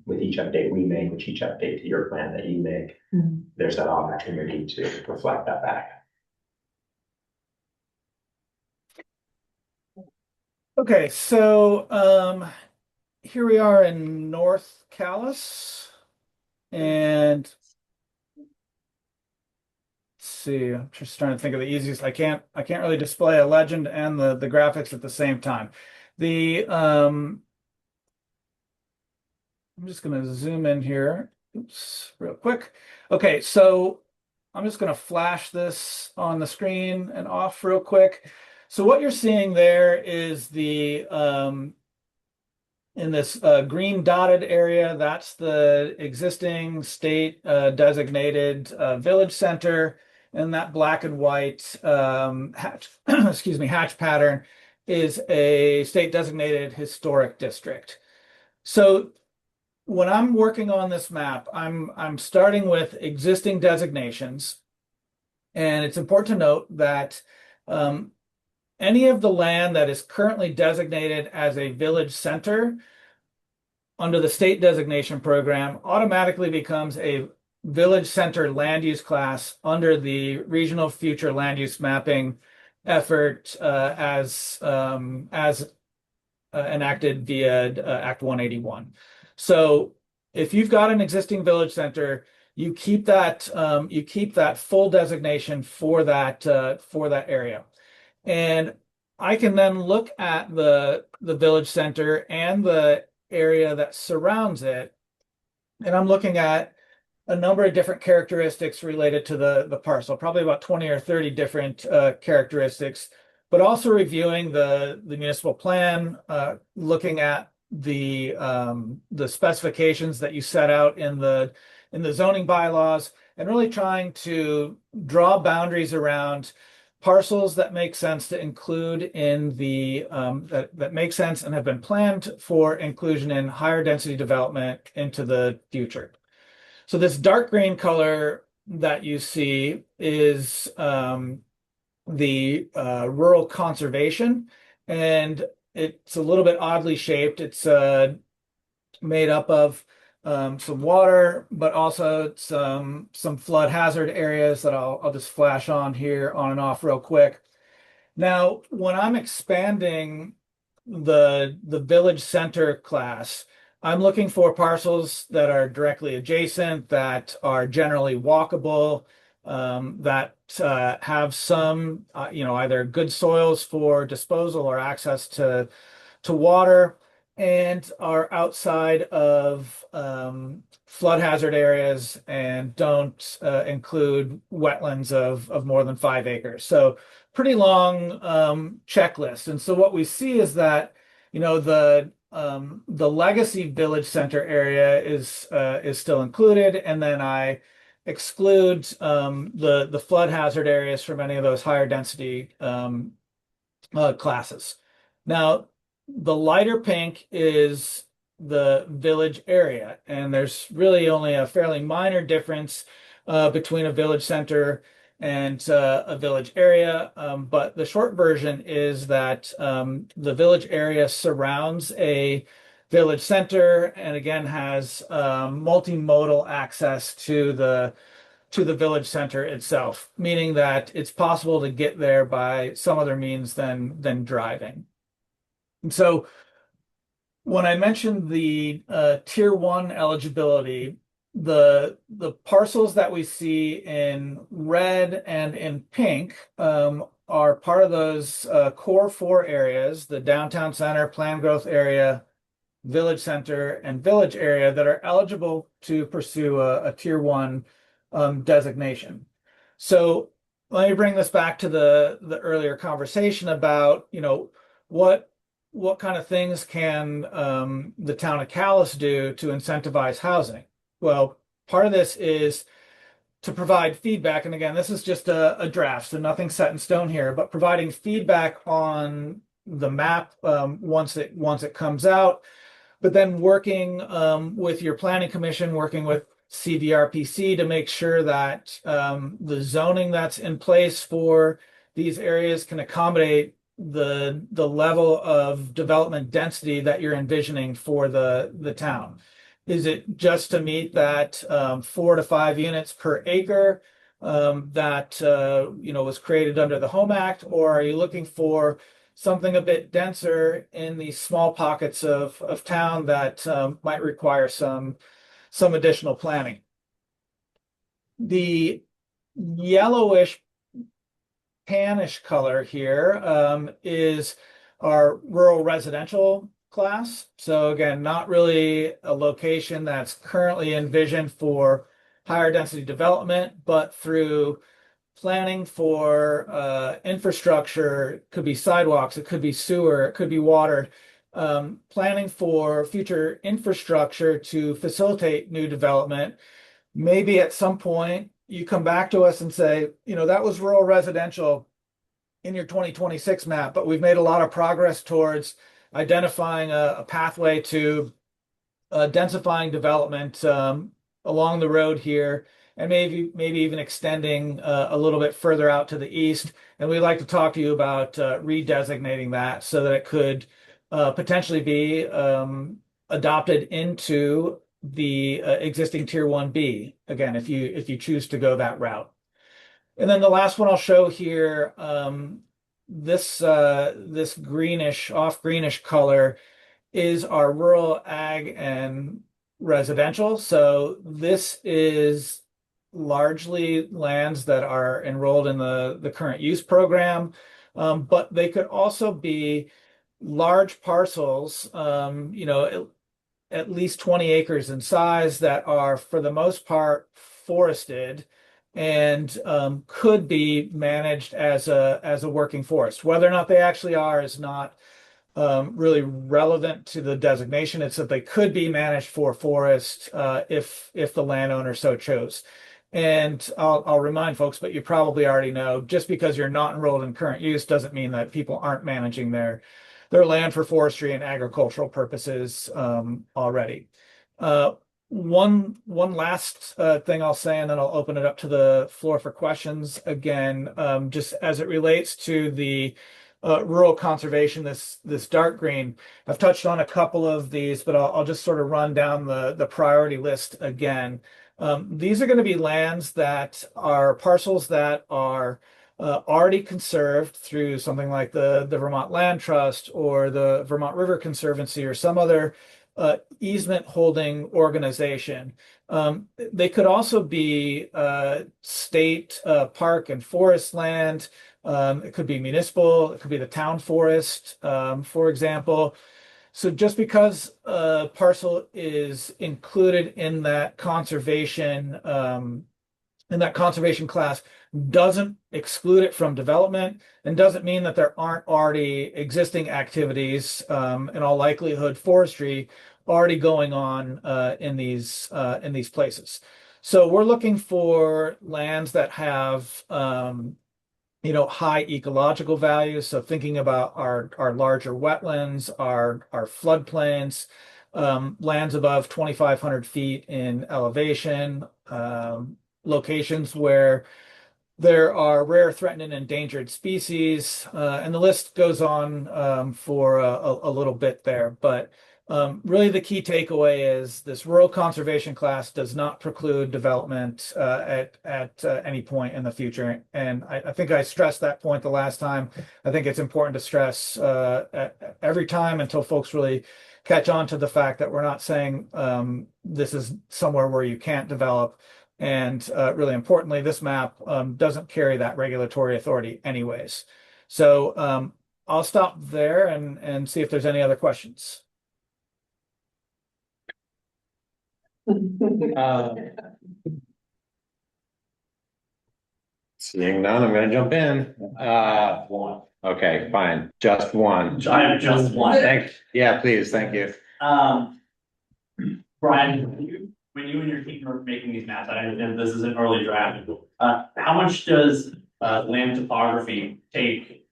with each update we make, with each update to your plan that you make. Mhm. There's that opportunity to reflect that back. Okay, so here we are in North Calais, and let's see, I'm just trying to think of the easiest. I can't really display a legend and the graphics at the same time. I'm just going to zoom in here. Oops, real quick. Okay, so I'm just going to flash this on the screen and off real quick. So what you're seeing there is in this green dotted area, that's the existing state designated village center, and that black and white hatch, excuse me, hatch pattern is a state designated historic district. So when I'm working on this map, I'm starting with existing designations, and it's important to note that any of the land that is currently designated as a village center under the state designation program automatically becomes a village center land use class under the regional future land use mapping effort as enacted via Act 181. So if you've got an existing village center, you keep that full designation for that area. And I can then look at the village center and the area that surrounds it, and I'm looking at a number of different characteristics related to the parcel, probably about 20 or 30 different characteristics, but also reviewing the municipal plan, looking at the specifications that you set out in the zoning bylaws, and really trying to draw boundaries around parcels that make sense to include in that make sense and have been planned for inclusion in higher density development into the future. So this dark green color that you see is the rural conservation, and it's a little bit oddly shaped. It's made up of some water, but also some flood hazard areas that I'll just flash on here on and off real quick. Now, when I'm expanding the village center class, I'm looking for parcels that are directly adjacent, that are generally walkable, that have some, either good soils for disposal or access to water. and are outside of flood hazard areas and don't include wetlands of more than 5 acres. So pretty long checklist. And so what we see is that, the legacy village center area is still included, and then I exclude the flood hazard areas from any of those higher density classes. Now, the lighter pink is the village area, and there's really only a fairly minor difference between a village center and a village area. But the short version is that the village area surrounds a village center and again has multimodal access to the village center itself, meaning that it's possible to get there by some other means than driving. And so when I mentioned the tier 1 eligibility, the parcels that we see in red and in pink are part of those core 4 areas, the downtown center, planned growth area, village center, and village area, that are eligible to pursue a tier 1 designation. So let me bring this back to the earlier conversation about, what kind of things can the town of Calais do to incentivize housing? Well, part of this is to provide feedback. And again, this is just a draft, so nothing's set in stone here, but providing feedback on the map once it comes out, but then working with your planning commission, working with CVRPC to make sure that the zoning that's in place for these areas can accommodate the level of development density that you're envisioning for the town. Is it just to meet that 4 to 5 units per acre that was created under the Home Act, or are you looking for something a bit denser in these small pockets of town that might require some additional planning? The yellowish tannish color here is our rural residential class. So again, not really a location that's currently envisioned for higher density development, but through planning for infrastructure, it could be sidewalks, it could be sewer, it could be water, planning for future infrastructure to facilitate new development. Maybe at some point you come back to us and say, that was rural residential in your 2026 map, but we've made a lot of progress towards identifying a pathway to densifying development along the road here, and maybe even extending a little bit further out to the east. And we'd like to talk to you about redesignating that so that it could potentially be adopted into the existing Tier 1B, again, if you choose to go that route. And then the last one I'll show here, this greenish, off greenish color is our rural ag and residential. So this is largely lands that are enrolled in the current use program, but they could also be large parcels, at least 20 acres in size, that are for the most part forested and could be managed as a working forest. Whether or not they actually are is not really relevant to the designation. It's that they could be managed for forest if the landowner so chose. And I'll remind folks, but you probably already know, just because you're not enrolled in current use doesn't mean that people aren't managing their land for forestry and agricultural purposes already. One last thing I'll say, and then I'll open it up to the floor for questions. Again, just as it relates to the rural conservation, this dark green, I've touched on a couple of these, but I'll just sort of run down the priority list again. These are going to be lands that are parcels that are already conserved through something like the Vermont Land Trust or the Vermont River Conservancy or some other easement holding organization. They could also be state park and forest land. It could be municipal. It could be the town forest, for example. So just because a parcel is included in that conservation class doesn't exclude it from development and doesn't mean that there aren't already existing activities, in all likelihood, forestry already going on in these places. So we're looking for lands that have high ecological values. So thinking about our larger wetlands, our floodplains, lands above 2,500 feet in elevation, locations where there are rare, threatened, and endangered species, and the list goes on for a little bit there. But really, the key takeaway is this rural conservation class does not preclude development at any point in the future. And I think I stressed that point the last time. I think it's important to stress every time until folks really catch on to the fact that we're not saying this is somewhere where you can't develop. And really importantly, this map doesn't carry that regulatory authority anyways. So I'll stop there and see if there's any other questions. Seeing none, I'm gonna jump in. One. Okay, fine, just one. I have just one. Thanks. Yeah, please, thank you. Brian, when you and your team are making these maps, I understand this is an early draft. How much does land topography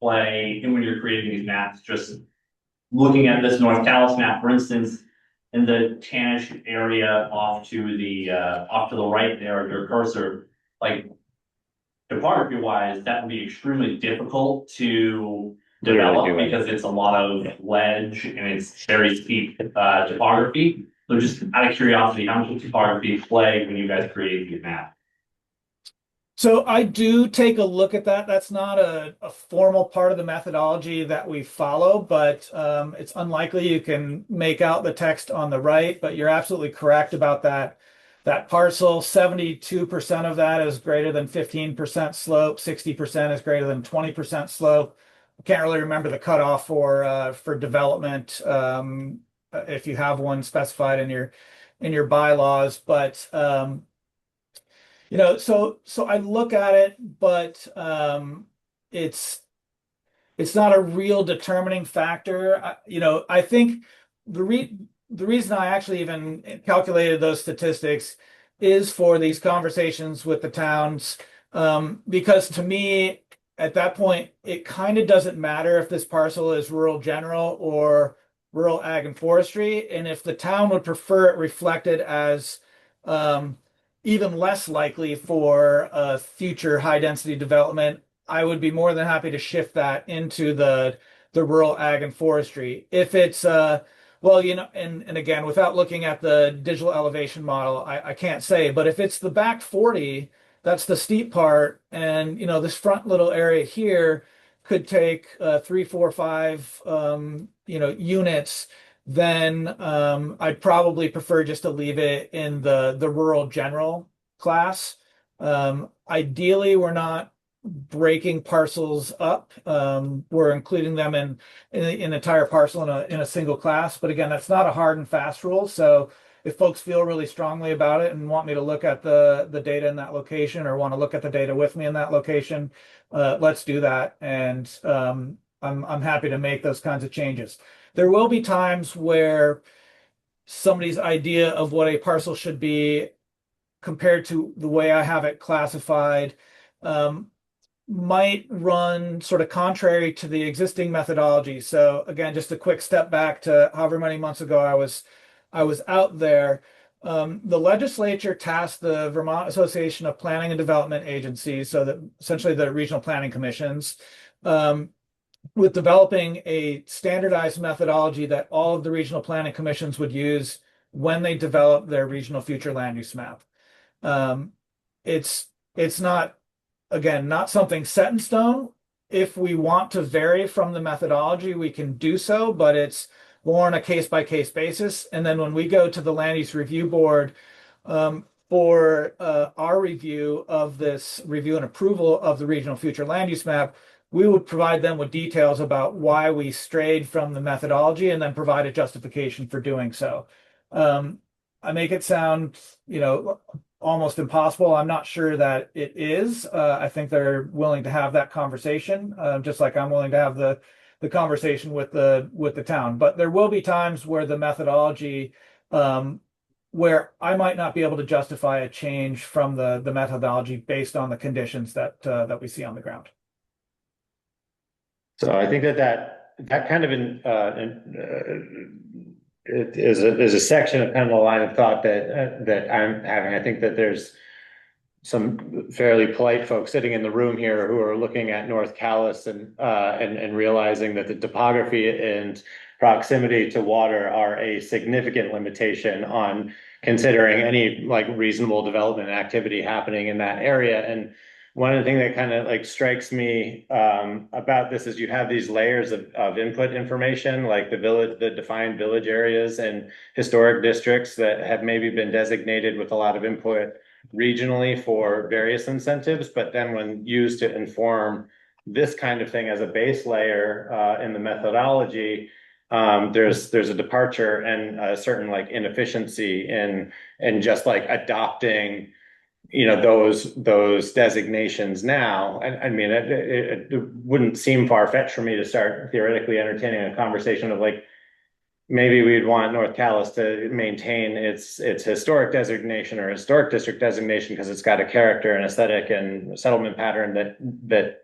play in when you're creating these maps? Just looking at this North Calais map, for instance, in the tannish area off to the right there, your cursor, like topography wise, that would be extremely difficult to develop because it's a lot of ledge and it's very steep topography. So just out of curiosity, how much does topography play when you guys create the map? So I do take a look at that. That's not a formal part of the methodology that we follow, but it's unlikely you can make out the text on the right, but you're absolutely correct about that. That parcel, 72% of that is greater than 15% slope, 60% is greater than 20% slope. I can't really remember the cutoff for development, if you have one specified in your bylaws, but so I look at it, but it's not a real determining factor. I think the reason I actually even calculated those statistics is for these conversations with the towns, because to me, at that point, it kind of doesn't matter if this parcel is rural general or rural ag and forestry, and if the town would prefer it reflected as even less likely for future high density development, I would be more than happy to shift that into the rural ag and forestry. If it's well, and again, without looking at the digital elevation model, I can't say, but if it's the back 40, that's the steep part, and this front little area here could take 3, 4, 5 units, then I'd probably prefer just to leave it in the rural general class. Ideally, we're not breaking parcels up. We're including them in an entire parcel in a single class. But again, that's not a hard and fast rule. So if folks feel really strongly about it and want me to look at the data in that location or want to look at the data with me in that location, let's do that. And I'm happy to make those kinds of changes. There will be times where somebody's idea of what a parcel should be compared to the way I have it classified might run sort of contrary to the existing methodology. So again, just a quick step back to however many months ago I was out there. The legislature tasked the Vermont Association of Planning and Development Agencies, so that essentially the regional planning commissions, with developing a standardized methodology that all of the regional planning commissions would use when they develop their regional future land use map. It's not, again, not something set in stone. If we want to vary from the methodology, we can do so, but it's more on a case-by-case basis. And then when we go to the Land Use Review Board for our review of this review and approval of the regional future land use map, we would provide them with details about why we strayed from the methodology and then provide a justification for doing so. I make it sound, almost impossible. I'm not sure that it is. I think they're willing to have that conversation, just like I'm willing to have the conversation with the town. But there will be times where the methodology, where I might not be able to justify a change from the methodology based on the conditions that we see on the ground. So I think that kind of it is a section of kind of the line of thought that I'm having. I think that there's some fairly polite folks sitting in the room here who are looking at North Calais and realizing that the topography and proximity to water are a significant limitation on considering any like reasonable development activity happening in that area. And one of the things that kind of like strikes me about this is you have these layers of input information, like the defined village areas and historic districts that have maybe been designated with a lot of input regionally for various incentives, but then when used to inform this kind of thing as a base layer in the methodology, there's a departure and a certain like inefficiency in just like adopting those designations now. And I mean, it wouldn't seem far-fetched for me to start theoretically entertaining a conversation of like, maybe we'd want North Calais to maintain its historic designation or historic district designation because it's got a character and aesthetic and settlement pattern that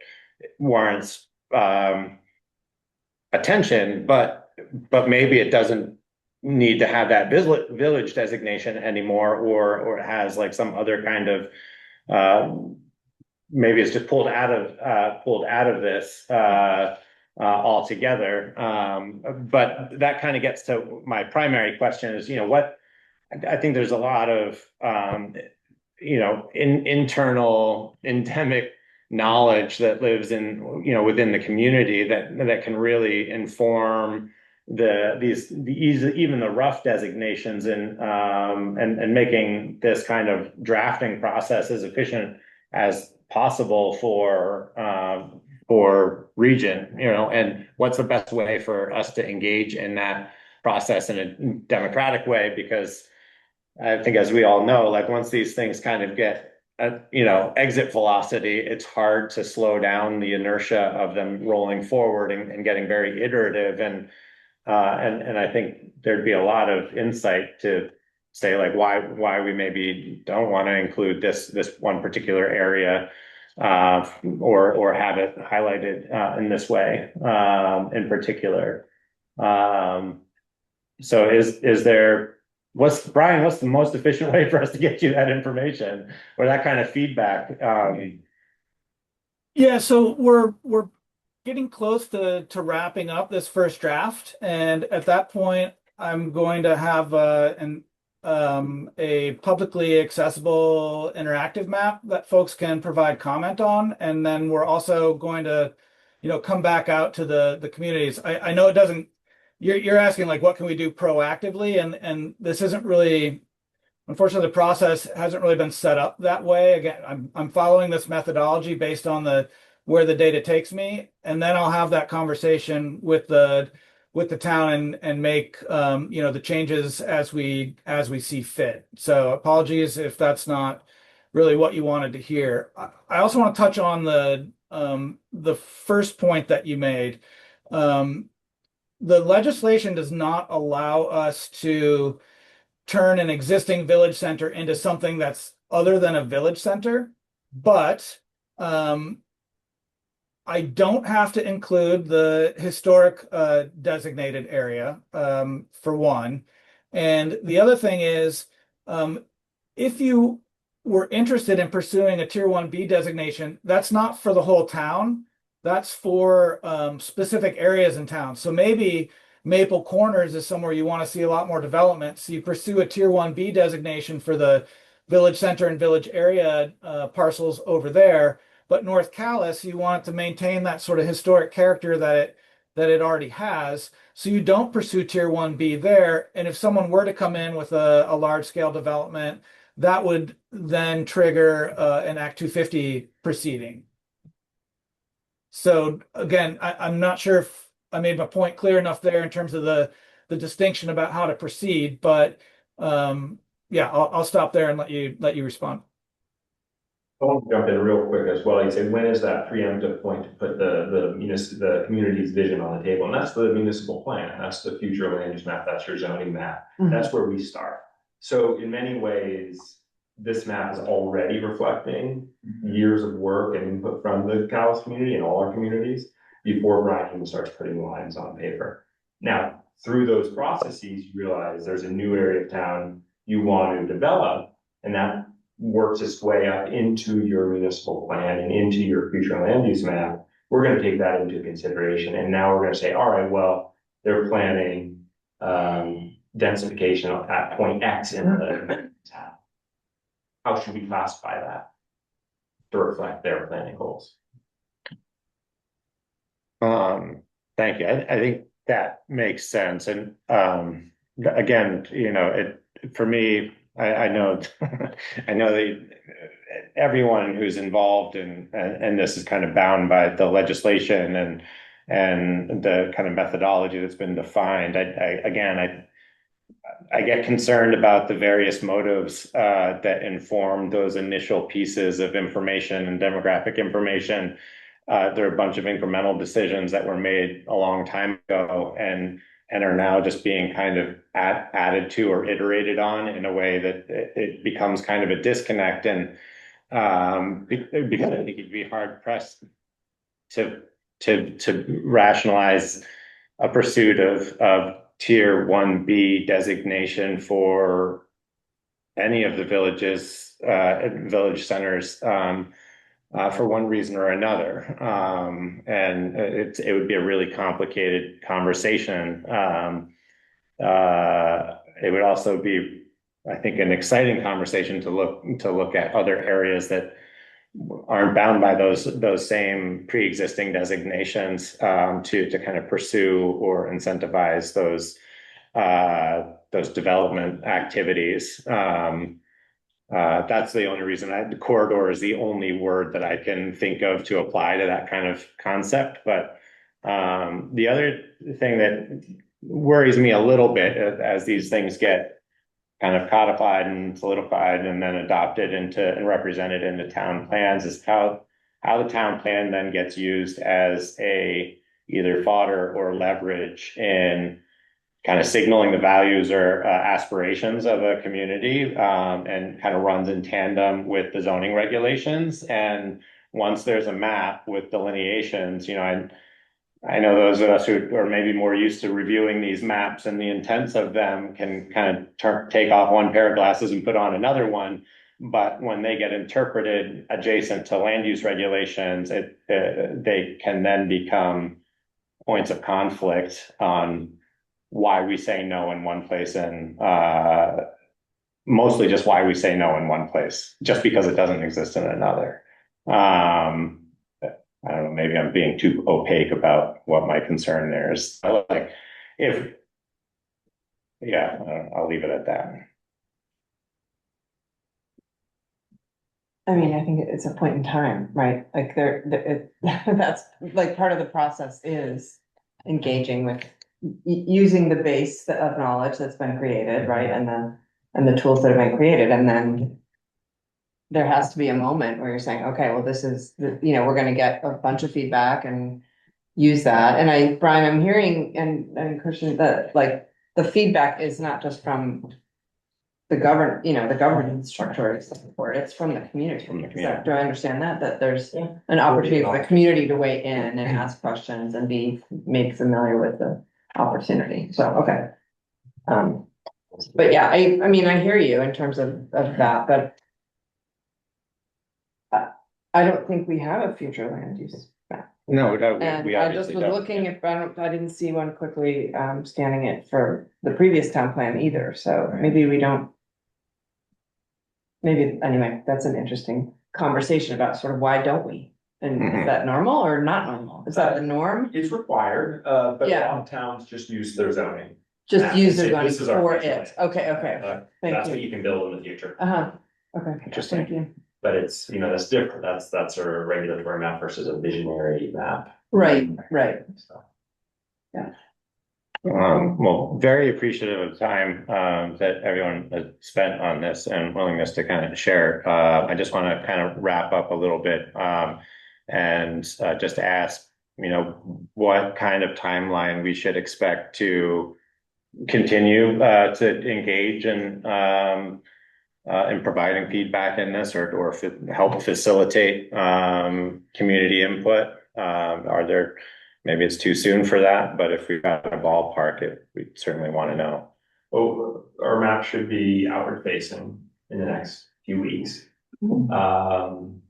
warrants attention, but maybe it doesn't need to have that village designation anymore, or it has like some other kind of maybe it's just pulled out of this altogether. But that kind of gets to my primary question is, what I think there's a lot of internal endemic knowledge that lives in within the community that can really inform even the rough designations and making this kind of drafting process as efficient as possible for region, and what's the best way for us to engage in that process in a democratic way, because I think, as we all know, like once these things kind of get exit velocity, it's hard to slow down the inertia of them rolling forward and getting very iterative. And I think there'd be a lot of insight to say like why we maybe don't want to include this one particular area or have it highlighted in this way in particular. So is there what's the most efficient way for us to get you that information or that kind of feedback? Yeah, so we're getting close to wrapping up this first draft, and at that point, I'm going to have a publicly accessible interactive map that folks can provide comment on, and then we're also going to, come back out to the communities. I know it doesn't. You're asking like what can we do proactively, and this isn't really. Unfortunately, the process hasn't really been set up that way. Again, I'm following this methodology based on where the data takes me, and then I'll have that conversation with the town and make the changes as we see fit. So apologies if that's not really what you wanted to hear. I also want to touch on the first point that you made. The legislation does not allow us to turn an existing village center into something that's other than a village center, but I don't have to include the historic designated area, for one. And the other thing is, if you were interested in pursuing a Tier 1B designation, that's not for the whole town. That's for specific areas in town. So maybe Maple Corners is somewhere you want to see a lot more development. So you pursue a Tier 1B designation for the village center and village area parcels over there. But North Calais, you want it to maintain that sort of historic character that it already has. So you don't pursue Tier 1B there. And if someone were to come in with a large scale development, that would then trigger an Act 250 proceeding. So again, I'm not sure if I made my point clear enough there in terms of the distinction about how to proceed, but yeah, I'll stop there and let you respond. I want to jump in real quick as well. You say, when is that preemptive point to put the community's vision on the table? And that's the municipal plan. That's the future land use map. That's your zoning map. That's where we start. So in many ways, this map is already reflecting years of work and input from the Calais community and all our communities before Brian even starts putting lines on paper. Now, through those processes, you realize there's a new area of town you want to develop, and that works its way up into your municipal plan and into your future land use map. We're going to take that into consideration. And now we're going to say, all right, well, they're planning densification at point X in the town. How should we classify that to reflect their planning goals? Thank you. I think that makes sense. And again, you know, for me, I know I know that everyone who's involved in this is kind of bound by the legislation and the kind of methodology that's been defined. I get concerned about the various motives that inform those initial pieces of information and demographic information. There are a bunch of incremental decisions that were made a long time ago and are now just being kind of added to or iterated on in a way that it becomes kind of a disconnect. And because I think it'd be hard pressed to rationalize a pursuit of tier 1B designation for any of the villages, village centers, for one reason or another. And it would be a really complicated conversation. It would also be, I think, an exciting conversation to look at other areas that aren't bound by those same pre-existing designations, to kind of pursue or incentivize those development activities. That's the only reason the corridor is the only word that I can think of to apply to that kind of concept. But the other thing that worries me a little bit as these things get kind of codified and solidified and then adopted into and represented into town plans is how the town plan then gets used as either fodder or leverage in kind of signaling the values or aspirations of a community, and kind of runs in tandem with the zoning regulations. And once there's a map with delineations, you know, I know those of us who are maybe more used to reviewing these maps and the intents of them can kind of take off one pair of glasses and put on another one. But when they get interpreted adjacent to land use regulations, they can then become points of conflict on why we say no in one place, and mostly just why we say no in one place, just because it doesn't exist in another. I don't know, maybe I'm being too opaque about what my concern there is. I'll leave it at that. I mean, I think it's a point in time, right? Like that's like part of the process is engaging with using the base of knowledge that's been created, right? And the tools that have been created. And then there has to be a moment where you're saying, okay, well, this is, we're going to get a bunch of feedback and use that. And Brian, I'm hearing and Christian that like the feedback is not just from the governance structure support, it's from the community. Do I understand that there's an opportunity for the community to weigh in and ask questions and be made familiar with the opportunity? So, okay. But yeah, I mean, I hear you in terms of that, but I don't think we have a future land use map. No, And we I just was looking if I didn't see one quickly, scanning it for the previous town plan either. So maybe we don't. Maybe, anyway, that's an interesting conversation about sort of why don't we? And is that normal or not normal? Is that the norm? It's required, but a Yeah. lot of towns just use their zoning. Just use their This is zoning our for future it. Okay, That's thank what you. you can build in the future. Okay, Interesting. thank you. But it's, that's different. That's a regulatory map versus a visionary map. Right, right. So. Well, very appreciative of the time that everyone has spent on this and willingness to kind of share. I just want to kind of wrap up a little bit and just ask, what kind of timeline we should expect to continue to engage in providing feedback in this, or help facilitate community input. Are there? Maybe it's too soon for that, but if we've got a ballpark, we certainly want to know. Well, our map should be outward facing in the next few weeks. It'll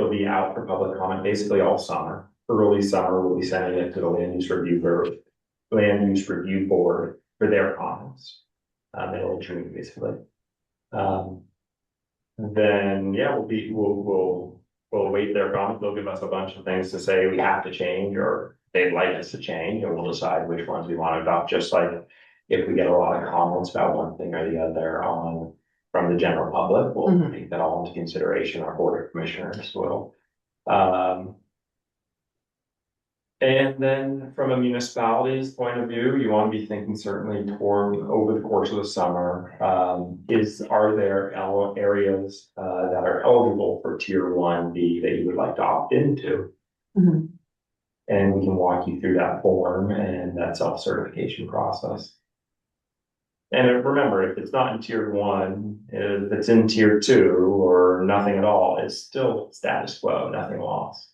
be out for public comment basically all summer. Early summer, we'll be sending it to the Land Use Review Board for their comments. Middle of June, basically. Then, yeah, we'll await their comment. They'll give us a bunch of things to say we have to change, or they'd like us to change, and we'll decide which ones we want to adopt. Just like if we get a lot of comments about one thing or the other from the general public, we'll take that all into consideration. Our board of commissioners will. And then from a municipality's point of view, you want to be thinking certainly over the course of the summer, are there areas that are eligible for Tier 1B that you would like to opt into? And we can walk you through that form and that self-certification process. And remember, if it's not in Tier 1, if it's in Tier 2 or nothing at all, it's still status quo, nothing lost.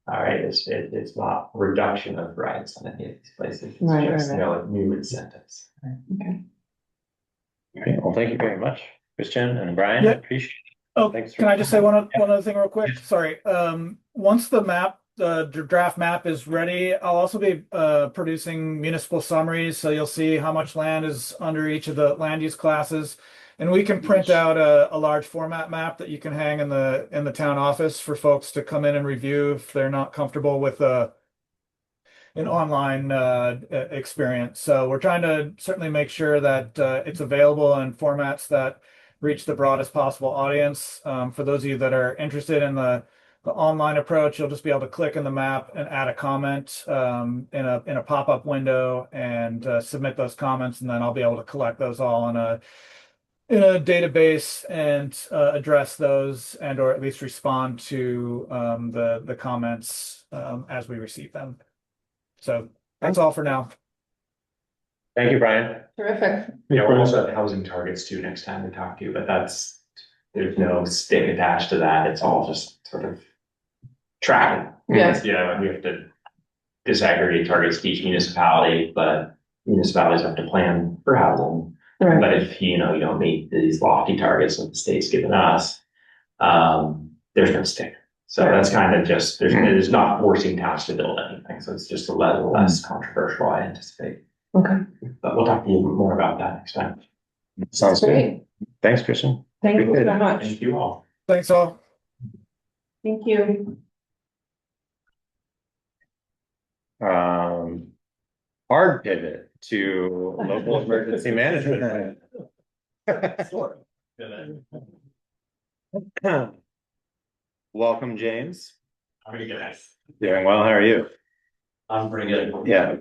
All right, it's not reduction of rights in any of these places. It's just new incentives. Okay. Great. Well, thank you very much, Christian and Brian. Yeah. Appreciate it. Oh, Thanks can I just say one other thing real quick? Sorry. Once the draft map is ready, I'll also be producing municipal summaries, so you'll see how much land is under each of the land use classes. And we can print out a large format map that you can hang in the town office for folks to come in and review if they're not comfortable with an online experience. So we're trying to certainly make sure that it's available in formats that reach the broadest possible audience. For those of you that are interested in the online approach, you'll just be able to click in the map and add a comment in a pop-up window and submit those comments, and then I'll be able to collect those all in a database and address those and or at least respond to the comments as we receive them. So that's all for now. Thank you, Brian. Terrific. Yeah, we'll also have housing targets too next time we talk to you, but there's no stick attached to that. It's all just sort of tracking. Yes. Yeah, we have to disaggregate targets to each municipality, but municipalities have to plan for housing. Right. But if you don't meet these lofty targets that the state's given us, there's no stick. So that's kind of just there's not forcing towns to build anything. So it's just a little less controversial, I anticipate. Okay. But we'll talk to you more about that next time. Sounds Great. good. Thanks, Christian. Thank you Appreciate so it. much. Thank you all. Thanks all. Thank you. Hard pivot to local emergency management plan. Welcome, James. How are you guys? Doing well. How are you? I'm pretty good. Yeah.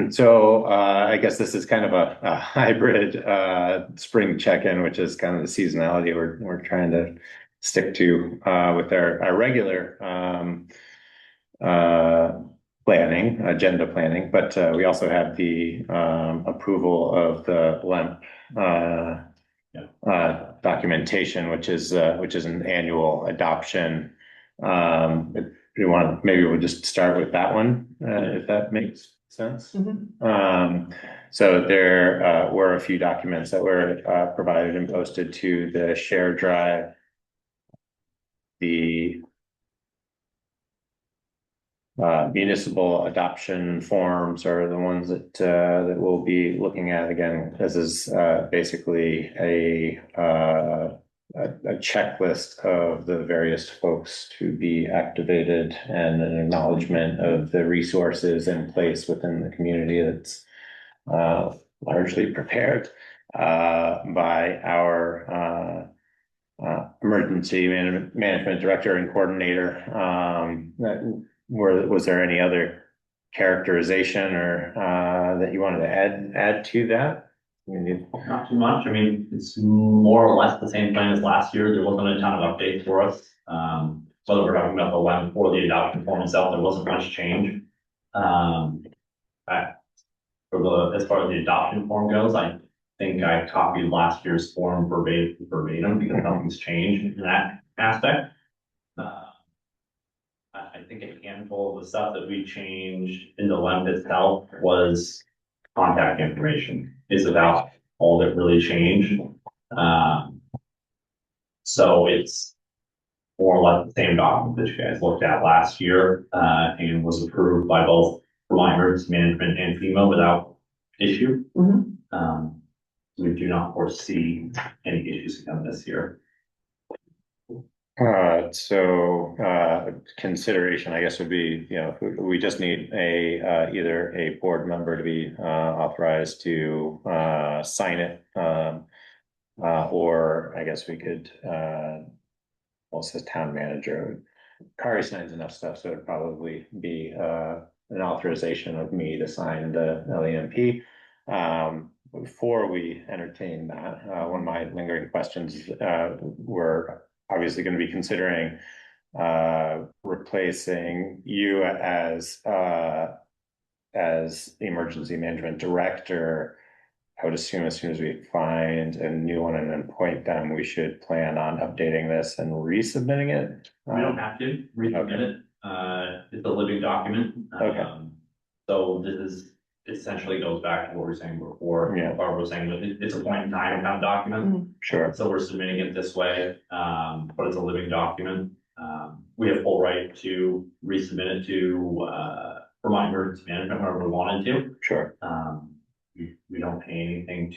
So I guess this is kind of a hybrid spring check-in, which is kind of the seasonality we're trying to stick to with our regular agenda planning, but we also have the approval of the LEMP documentation, which is an annual adoption. Maybe we'll just start with that one, if that makes sense. So there were a few documents that were provided and posted to the shared drive. The municipal adoption forms are the ones that we'll be looking at again. This is basically a checklist of the various folks to be activated and an acknowledgement of the resources in place within the community that's largely prepared by our emergency management director and coordinator. Was there any other characterization or that you wanted to add to that? Not too much. I mean, it's more or less the same thing as last year. There wasn't a ton of updates for us. Whether we're talking about the LEM or the adoption form itself, there wasn't much change. As far as the adoption form goes, I think I copied last year's form verbatim because nothing's changed in that aspect. I think a handful of the stuff that we changed in the LEM itself was contact information is about all that really changed. So it's more or less the same document that you guys looked at last year and was approved by both Vermont Emergency Management and FEMA without issue. We do not foresee any issues again this year. Consideration, I guess, would be, we just need either a board member to be authorized to sign it, or I guess we could, says town manager. Kari signs enough stuff, so it'd probably be an authorization of me to sign the LEMP. Before we entertain that, one of my lingering questions were obviously going to be considering replacing you as the emergency management director. I would assume as soon as we find a new one and appoint them, we should plan on updating this and resubmitting it. We don't have to resubmit it. It's a living document. Okay. So this is essentially goes back to what we were saying before. Yeah. Barbara was saying that it's a point in time kind of document. Sure. So we're submitting it this way, but it's a living document. We have full right to resubmit it to Vermont Emergency Management whenever we wanted to. Sure. We don't pay anything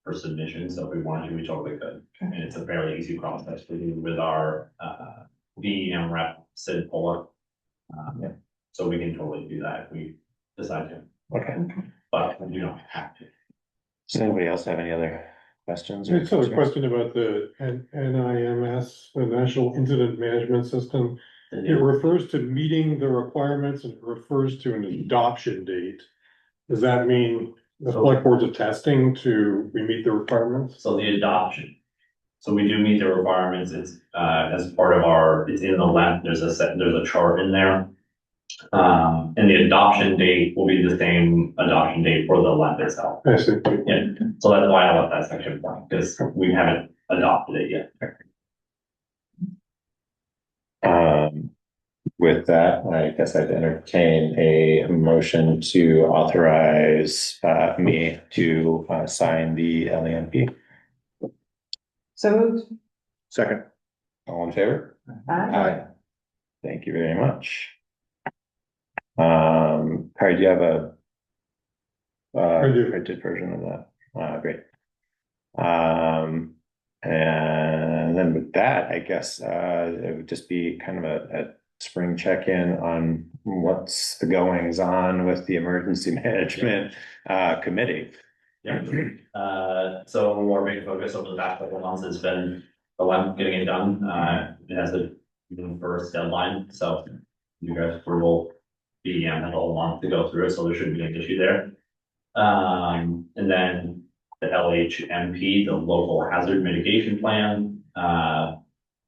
for submission, so if we wanted to, we totally could. And it's a fairly easy process to do with our VEM rep, Sid Puller. So we can totally do that if we decide to. Okay. But we do not have to. Does anybody else have any other questions? I just have a question about the NIMS, the National Incident Management System. It refers to meeting the requirements and it refers to an adoption date. Does that mean the select board's attesting to we meet the requirements? So the adoption. So we do meet the requirements. It's as part of our, it's in the LEM, there's a chart in there. And the adoption date will be the same adoption date for the LEM itself. I see. Yeah, so that's why I left that section blank, because we haven't adopted it yet. With that, I guess I'd entertain a motion to authorize me to sign the LEMP. So moved. Second. All in favor? Aye. Thank you very much. Kari, do you have a printed version of that? Great. And then with that, I guess it would just be kind of a spring check-in on what's the goings on with the emergency management committee. Yeah. So our main focus over the past couple of months has been the LEM getting it done. It has a June 1st deadline, so you guys will be have a whole month to go through it, so there shouldn't be an issue there. And then the LHMP, the local hazard mitigation plan,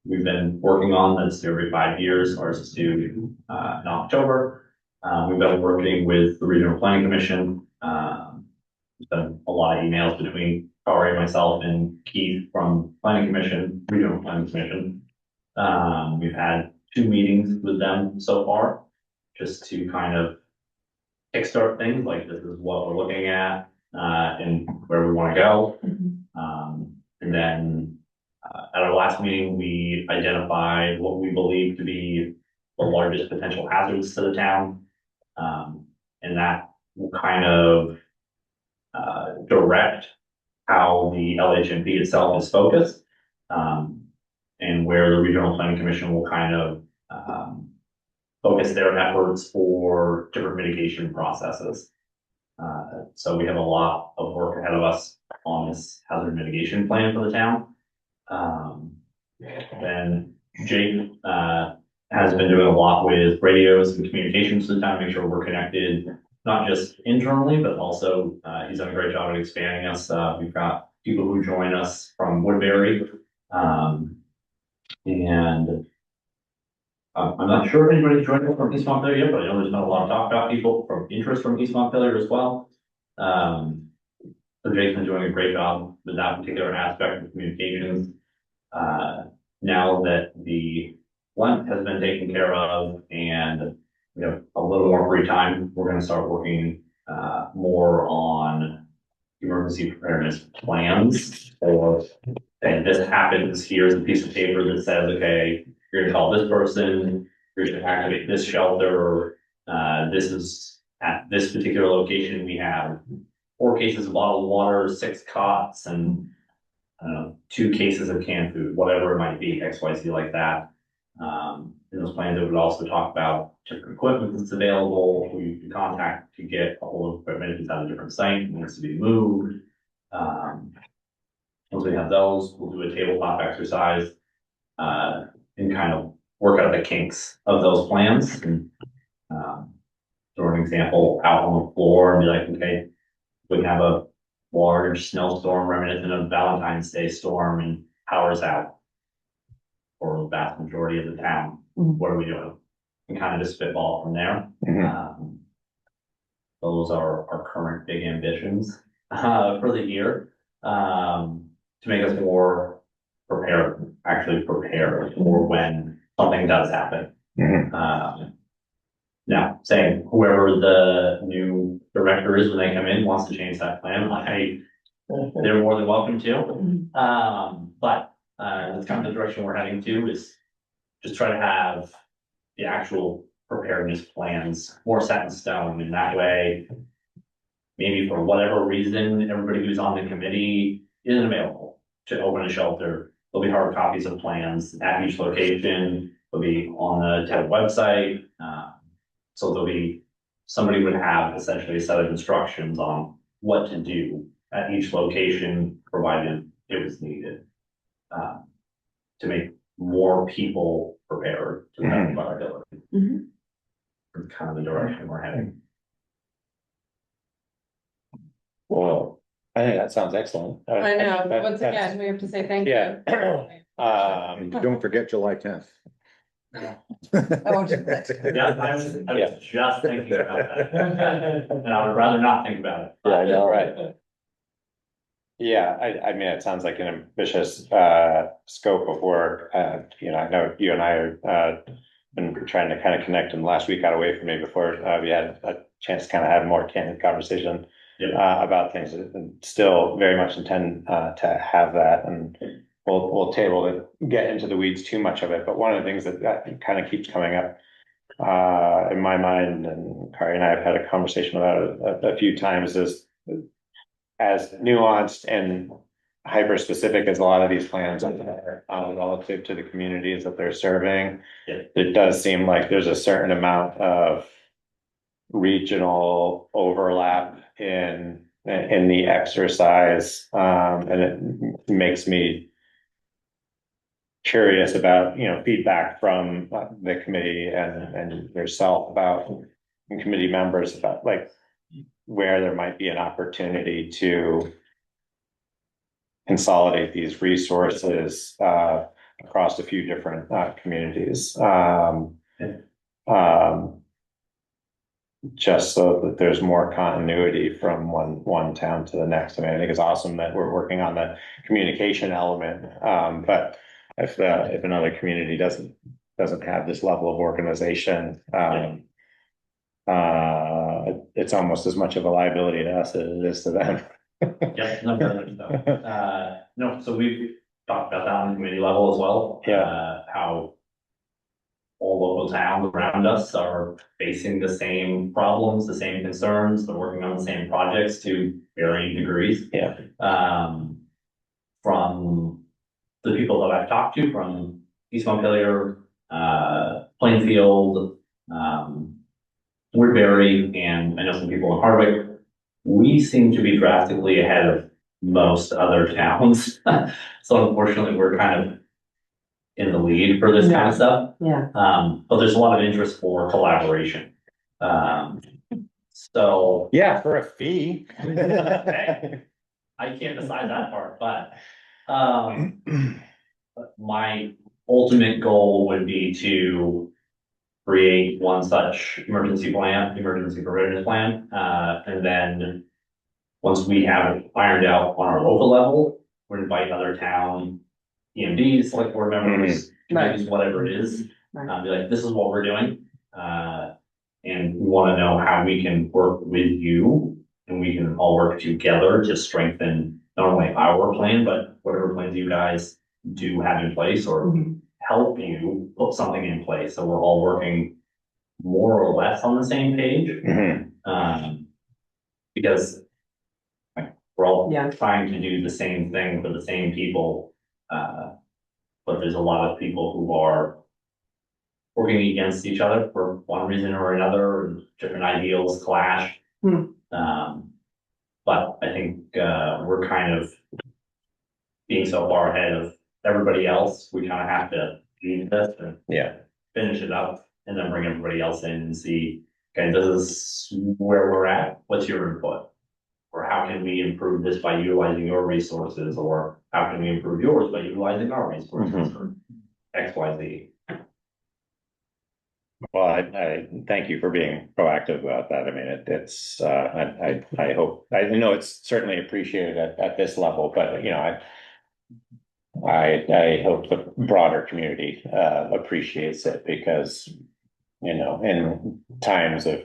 we've been working on this every 5 years. Ours is due in October. We've been working with the Regional Planning Commission. There's been a lot of emails between Kari, myself, and Keith from Planning Commission, Regional Planning Commission. We've had 2 meetings with them so far, just to kind of kickstart things, like this is what we're looking at and where we want to go. And then at our last meeting, we identified what we believe to be the largest potential hazards to the town. And that will kind of direct how the LHMP itself is focused, and where the Regional Planning Commission will kind of focus their efforts for different mitigation processes. So we have a lot of work ahead of us on this hazard mitigation plan for the town. Then Jake, has been doing a lot with radios and communications for the town, to make sure we're connected, not just internally, but also, he's done a great job at expanding us. We've got people who join us from Woodbury. And I'm not sure if anybody's joined us from East Montpelier yet, but I know there's been a lot of talk about people from interest from East Montpelier as well. So Jake's been doing a great job with that particular aspect of communications. Now that the Lent has been taken care of and we have a little more free time, we're going to start working more on emergency preparedness plans. Or and this happens, here's a piece of paper that says, okay, you're going to call this person, you're going to activate this shelter. This is at this particular location. We have 4 cases of bottled water, 6 cots, and 2 cases of canned food, whatever it might be, XYZ like that. In those plans, it would also talk about different equipment that's available, who you can contact to get a whole equipment if it's at a different site and needs to be moved. Once we have those, we'll do a tabletop exercise and kind of work out the kinks of those plans. And, for an example, out on the floor and be like, okay, we have a large snowstorm reminiscent of Valentine's Day storm and power's out for the vast majority of the town. What are we doing? And kind of just spitball from there. Those are our current big ambitions for the year, to make us more prepared, actually prepared for when something does happen. Now, saying whoever the new director is when they come in wants to change that plan, they're more than welcome to. But that's kind of the direction we're heading to, is just try to have the actual preparedness plans more set in stone. And that way, maybe for whatever reason, everybody who's on the committee isn't available to open a shelter. There'll be hard copies of plans at each location. They'll be on the TED website. So there'll be, somebody would have essentially a set of instructions on what to do at each location, provided it was needed, to make more people prepared to the best of our ability. That's kind of the direction we're heading. Well, I think that sounds excellent. I know, once again, we have to say thank you. Yeah. And don't forget July 10th. Oh, just- Yeah, I was just thinking about that. And I would rather not think about it. Yeah, I know, right. Yeah, I mean, it sounds like an ambitious scope of work. You know, I know you and I are been trying to kind of connect, and last week got away from me before we had a chance to kind of have a more candid conversation about things, and still very much intend to have that. And we'll table it, get into the weeds too much of it. But one of the things that kind of keeps coming up in my mind, and Kari and I have had a conversation about it a few times, is as nuanced and hyper specific as a lot of these plans are relative to the communities that they're serving. It does seem like there's a certain amount of regional overlap in the exercise, and it makes me curious about, you know, feedback from the committee and yourself about, and committee members about, like, where there might be an opportunity to consolidate these resources across a few different communities. Just so that there's more continuity from one town to the next. I mean, I think it's awesome that we're working on the communication element, but if another community doesn't have this level of organization, it's almost as much of a liability to us as it is to them. Yep, no, so we've talked about that on the committee level as well. How all local towns around us are facing the same problems, the same concerns, they're working on the same projects to varying degrees. From the people that I've talked to from East Montpelier, Plainfield, Woodbury, and I know some people in Hardwick, we seem to be drastically ahead of most other towns. So unfortunately, we're kind of in the lead for this kind of stuff. Yeah. But there's a lot of interest for collaboration. So Yeah, for a fee. Hey, I can't decide that part, but my ultimate goal would be to create one such emergency preparedness plan, and then once we have it ironed out on our local level, we'll invite other town EMDs, select board members, committees, whatever it is. Right. Be like, this is what we're doing. And we want to know how we can work with you, and we can all work together to strengthen not only our plan, but whatever plans you guys do have in place, or help you put something in place. So we're all working more or less on the same page. Because we're all trying to do the same thing for the same people. But there's a lot of people who are working against each other for one reason or another, and different ideals clash. But I think we're kind of being so far ahead of everybody else, we kind of have to do this and finish it up, and then bring everybody else in and see, okay, this is where we're at. What's your input? Or how can we improve this by utilizing your resources? Or how can we improve yours by utilizing our resources? Or X, Y, Z. Well, I thank you for being proactive about that. I mean, it's I hope, I know it's certainly appreciated at this level, but you know, I hope the broader community appreciates it, because you know, in times of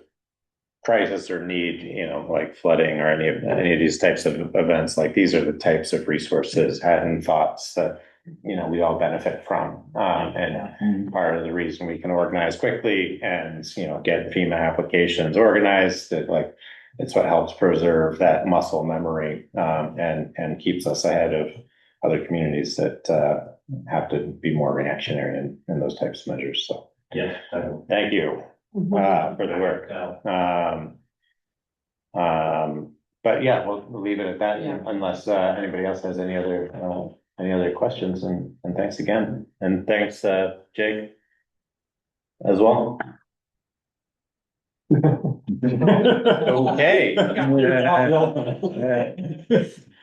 crisis or need, you know, like flooding or any of these types of events, like these are the types of resources and thoughts that, you know, we all benefit from. And part of the reason we can organize quickly and, you know, get FEMA applications organized, that like, it's what helps preserve that muscle memory, and keeps us ahead of other communities that have to be more reactionary in those types of measures. So yeah, thank you for the work. But yeah, we'll leave it at that, unless anybody else has any other questions, and thanks again. And thanks, Jake, as well. Okay.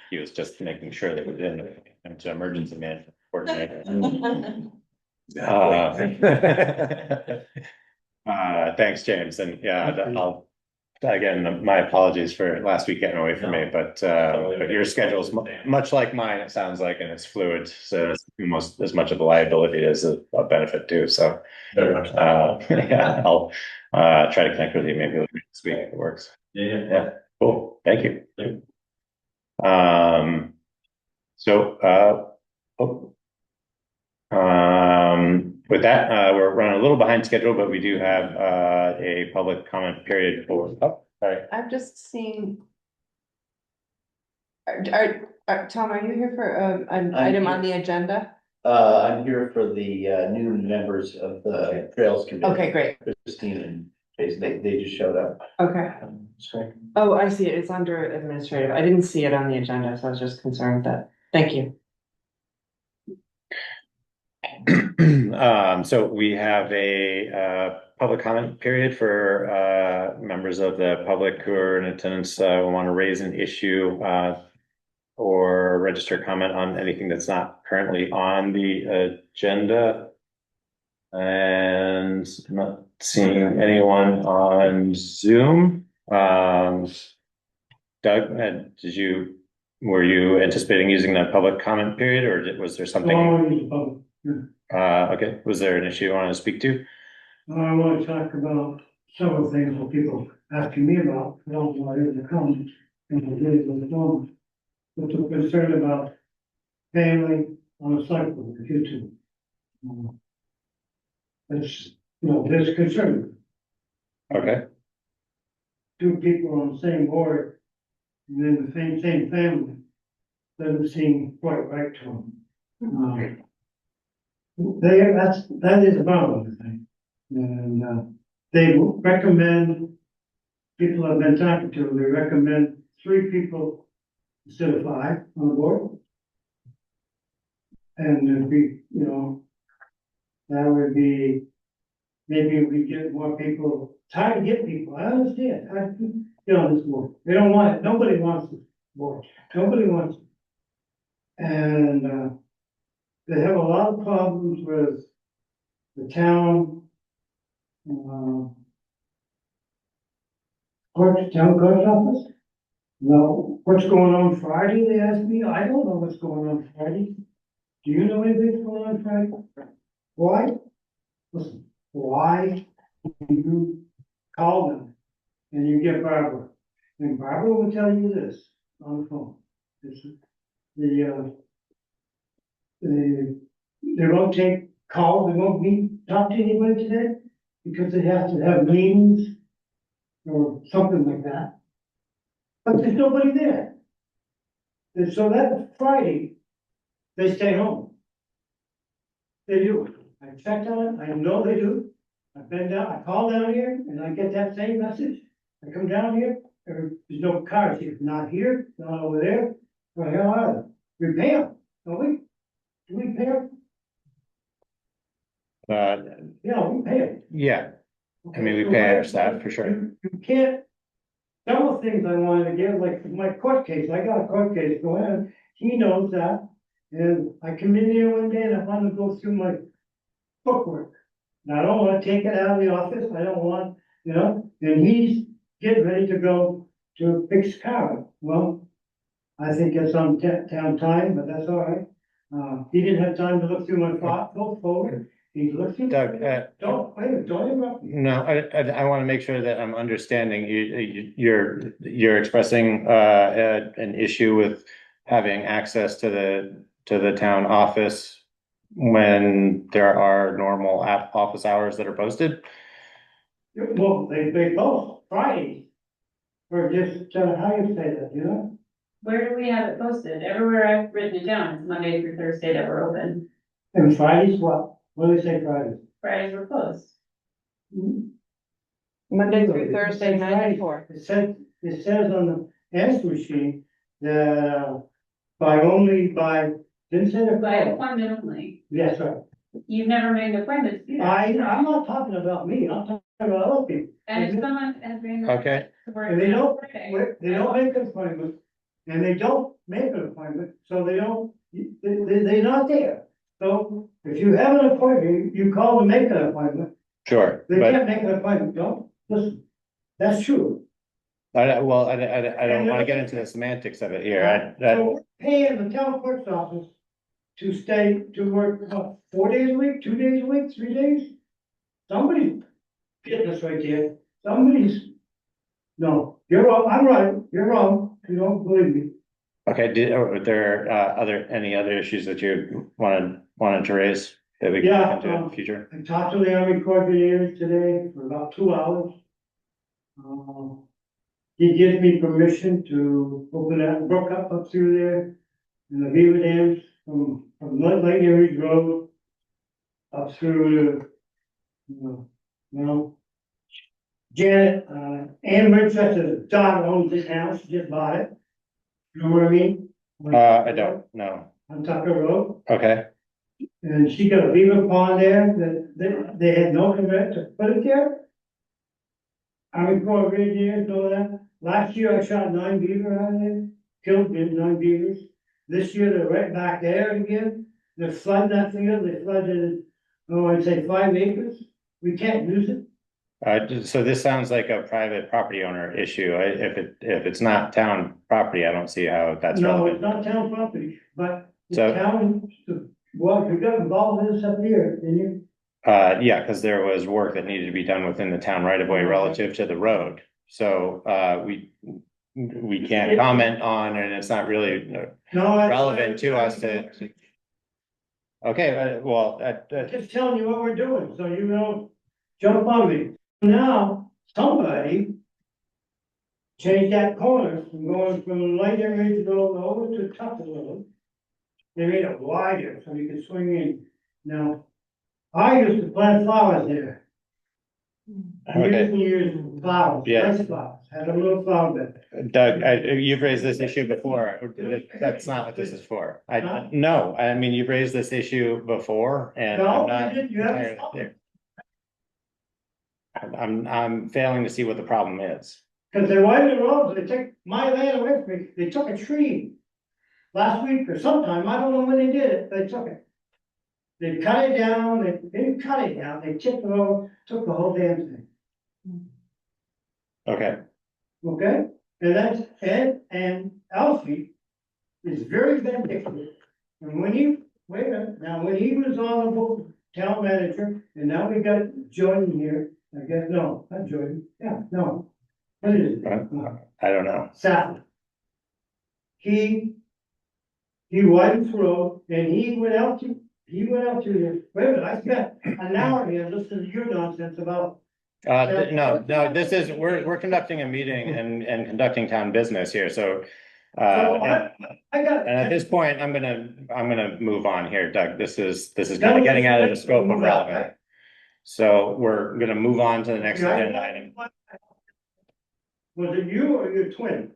He was just making sure that we didn't into emergency management coordinator. Thanks, James, and I'll again, my apologies for last week getting away from me, but your schedule's much like mine, it sounds like, and it's fluid, so it's almost as much of a liability as a benefit too. So very much. Yeah, I'll try to connect with you maybe later this week if it works. Yeah, cool. Thank you. With that, we're running a little behind schedule, but we do have a public comment period for. Oh, sorry. I've just seen. Tom, are you here for an item on the agenda? I'm here for the new members of the Trails Committee. Okay, great. Christine and Jason, they just showed up. Okay. Oh, I see it. It's under administrative. I didn't see it on the agenda, so I was just concerned that. Thank you. So we have a public comment period for members of the public who are in attendance, who want to raise an issue or register comment on anything that's not currently on the agenda. And I'm not seeing anyone on Zoom. Doug, were you anticipating using the public comment period, or was there something? Okay, was there an issue you wanted to speak to? I want to talk about several things that people asking me about. I don't know whether to come and the days on the phone. But I'm concerned about family on a cycle with you two. It's, there's concern. Okay. Two people on the same board and then the same family doesn't seem quite right to them. That is a boundary thing. And they recommend, people I've been talking to, they recommend 3 people instead of 5 on the board. And it'd be, that would be, maybe we get more people, it's hard to get people, I understand, hard to get on this board. They don't want it, nobody wants this board, nobody wants it. And, they have a lot of problems with the town, town clerk's office. Well, what's going on Friday, they asked me, I don't know what's going on Friday. Do you know anything going on Friday? Why? Listen, why you call them and you get Barbara? And Barbara will tell you this on the phone. It's they won't take calls, they won't talk to anybody today because they have to have meetings or something like that. But there's nobody there. And so that Friday, they stay home. They do. I checked on it, I know they do. I've been down, I call down here and I get that same message. I come down here, there's no cars here, not here, not over there. Where the hell are they? We pay them, don't we? Do we pay them? Yeah, we pay them. Yeah, I mean, we So pay why- our staff for sure. You can't, several things I wanted to give, like my court case, I got a court case going on, he knows that. And I come in here one day and I want to go through my bookwork. And I don't want to take it out of the office, I don't want, and he's getting ready to go to fix car. Well, I think it's on town time, but that's all right. He didn't have time to look through my file folder, he looked through. Doug, Don't interrupt me. no, I want to make sure that I'm understanding. You're expressing an issue with having access to the town office when there are normal office hours that are posted? Well, they both Fridays. Or just, how you say that, Where do we have it posted? Everywhere I've written it down, it's Monday through Thursday that we're open. And Fridays, what? What do they say Fridays? Fridays we're closed. Monday through Thursday, 9 to 4. It says on the answer machine that, didn't say that. By appointment only. Yes, sir. You've never made an appointment to do that. I'm not talking about me, I'm talking about other people. And if someone has been. Okay. And they don't make an appointment, and they don't make an appointment, so they're not there. So if you have an appointment, you call to make an appointment, Sure, they but can't make an appointment, don't, listen, that's true. I don't want to get into the semantics of it here. So we're paying the town clerk's office to work, what, 4 days a week, 2 days a week, 3 days? Somebody's getting this right there, no, you're wrong, I'm right, you're wrong, you don't believe me. Okay, are there any other issues that you wanted to raise that we can Yeah, look into in the future? I talked to the Army Corps of Engineers today for about 2 hours. He gives me permission to open that brook up through there, and the beaver dams from Lake Erie Road up through Janet, Ann Winchester's daughter owns it now, she just bought it. You know what I mean? I don't know. On Tucker Road. Okay, And she got a beaver pond there that they had no permit to put it there. Army Corps of Engineers know that. Last year I shot 9 beaver out of there, killed 9 beavers. This year they're right back there again. They're flooding that field, they flooded, I'd say 5 acres. We can't use it. so this sounds like a private property owner issue. If it's not town property, I don't see how that's No, it's relevant. not town property, but the So- town, well, you got involved in this up here, didn't you? Yeah, because there was work that needed to be done within the town right of way relative to the road. So, we can't comment on, and it's not really No. that's- relevant to us to. Okay, well, Just telling you what we're doing, so you don't jump on me. Now, somebody changed that corner from going from Light Ridge Road over to Tucker Road. They made it wider so you could swing in. Now, I used to plant flowers there. Years and years of flowers, Yeah. nice flowers, had a little flower bed. Doug, you've raised this issue before. That's not what this is for. Huh? No, I mean, you've raised this issue before and No, I'm not you didn't, you haven't entirely stopped clear. I'm failing to see what the problem is. Cause they widened the roads, they took my land away from me, they took a tree. Last week or sometime, I don't know when they did it, they took it. They cut it down, they didn't cut it down, they chipped it over, took the whole damn thing, Okay, okay? And that's, and Alfie is very vindictive. And when he, wait a minute, now when he was on the board, town manager, and now we got Jordan here, I guess, no, not Jordan, yeah, no. What is it? I don't know. Saturday. He widened the road and he went out to the, wait a minute, I spent an hour here listening to your nonsense about. No, this is, we're conducting a meeting and conducting town business here, so. So I got. And at this point, I'm gonna move on here, Doug. This is kind of getting out of the scope of relevant. So we're gonna move on to the next agenda item. Was it you or your twin?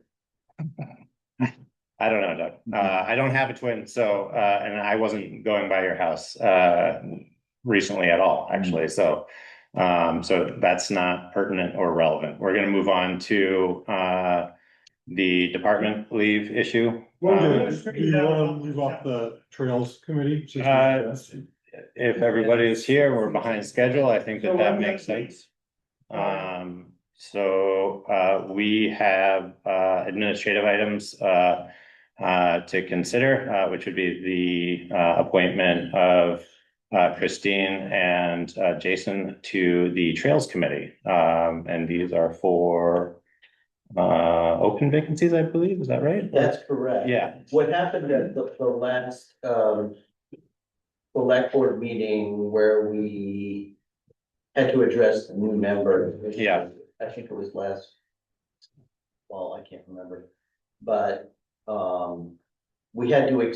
I don't know, Doug. I don't have a twin, so, and I wasn't going by your house, recently at all, actually, so. So that's not pertinent or relevant. We're gonna move on to, the department leave issue. Do you wanna move off the Trails Committee? If everybody is here, we're behind schedule, I think that makes sense. So we have administrative items to consider, which would be the appointment of Christine and Jason to the Trails Committee. And these are for open vacancies, I believe, is that right? That's correct. Yeah. What happened at the last, select board meeting where we had to address the new member? Yeah. I think it was last, well, I can't remember, but, we had to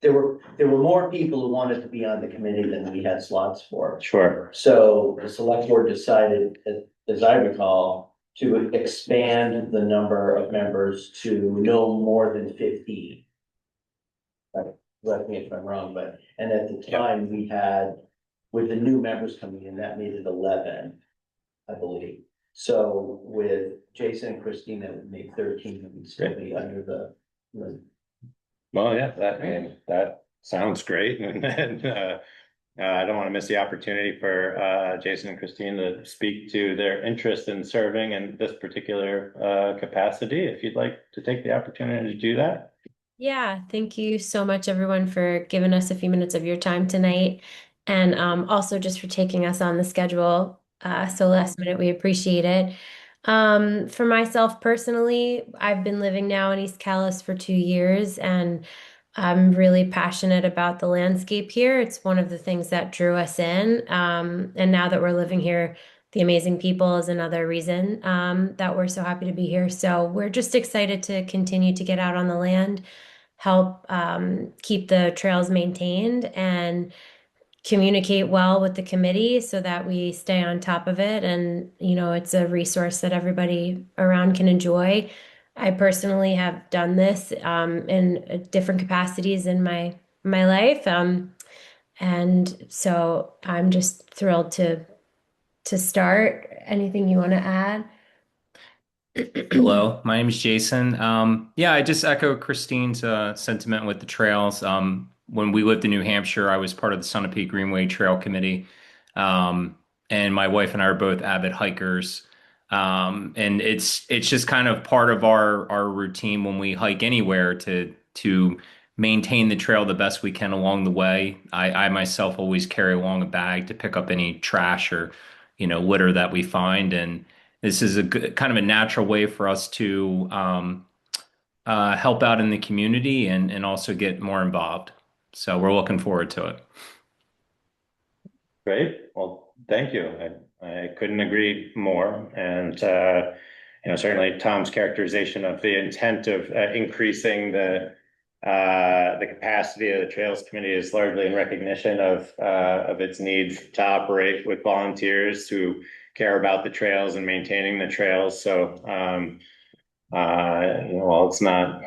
there were more people who wanted to be on the committee than we had slots for. Sure. So the select board decided, as I recall, to expand the number of members to no more than 15. Correct me if I'm wrong, and at the time we had, with the new members coming in, that made it 11, I believe. So with Jason and Christine, that would make 13, and we'd still be under the. Well, yeah, that sounds great, and I don't want to miss the opportunity for Jason and Christine to speak to their interest in serving in this particular capacity. If you'd like to take the opportunity to do that. Yeah, thank you so much, everyone, for giving us a few minutes of your time tonight, and also just for taking us on the schedule so last minute. We appreciate it. For myself personally, I've been living now in East Calais for 2 years, and I'm really passionate about the landscape here. It's one of the things that drew us in, and now that we're living here, the amazing people is another reason that we're so happy to be here. So we're just excited to continue to get out on the land, help keep the trails maintained, and communicate well with the committee so that we stay on top of it. And, it's a resource that everybody around can enjoy. I personally have done this in different capacities in my life. And so I'm just thrilled to start. Anything you want to add? Hello, my name is Jason. Yeah, I just echo Christine's sentiment with the trails. When we lived in New Hampshire, I was part of the Sunapee Greenway Trail Committee. And my wife and I are both avid hikers. And it's just kind of part of our routine when we hike anywhere to maintain the trail the best we can along the way. I myself always carry along a bag to pick up any trash or, litter that we find. And this is a good, kind of a natural way for us to help out in the community and also get more involved. So we're looking forward to it. Great. Well, thank you. I couldn't agree more. And, certainly Tom's characterization of the intent of increasing the capacity of the Trails Committee is largely in recognition of its need to operate with volunteers who care about the trails and maintaining the trails. So, while it's not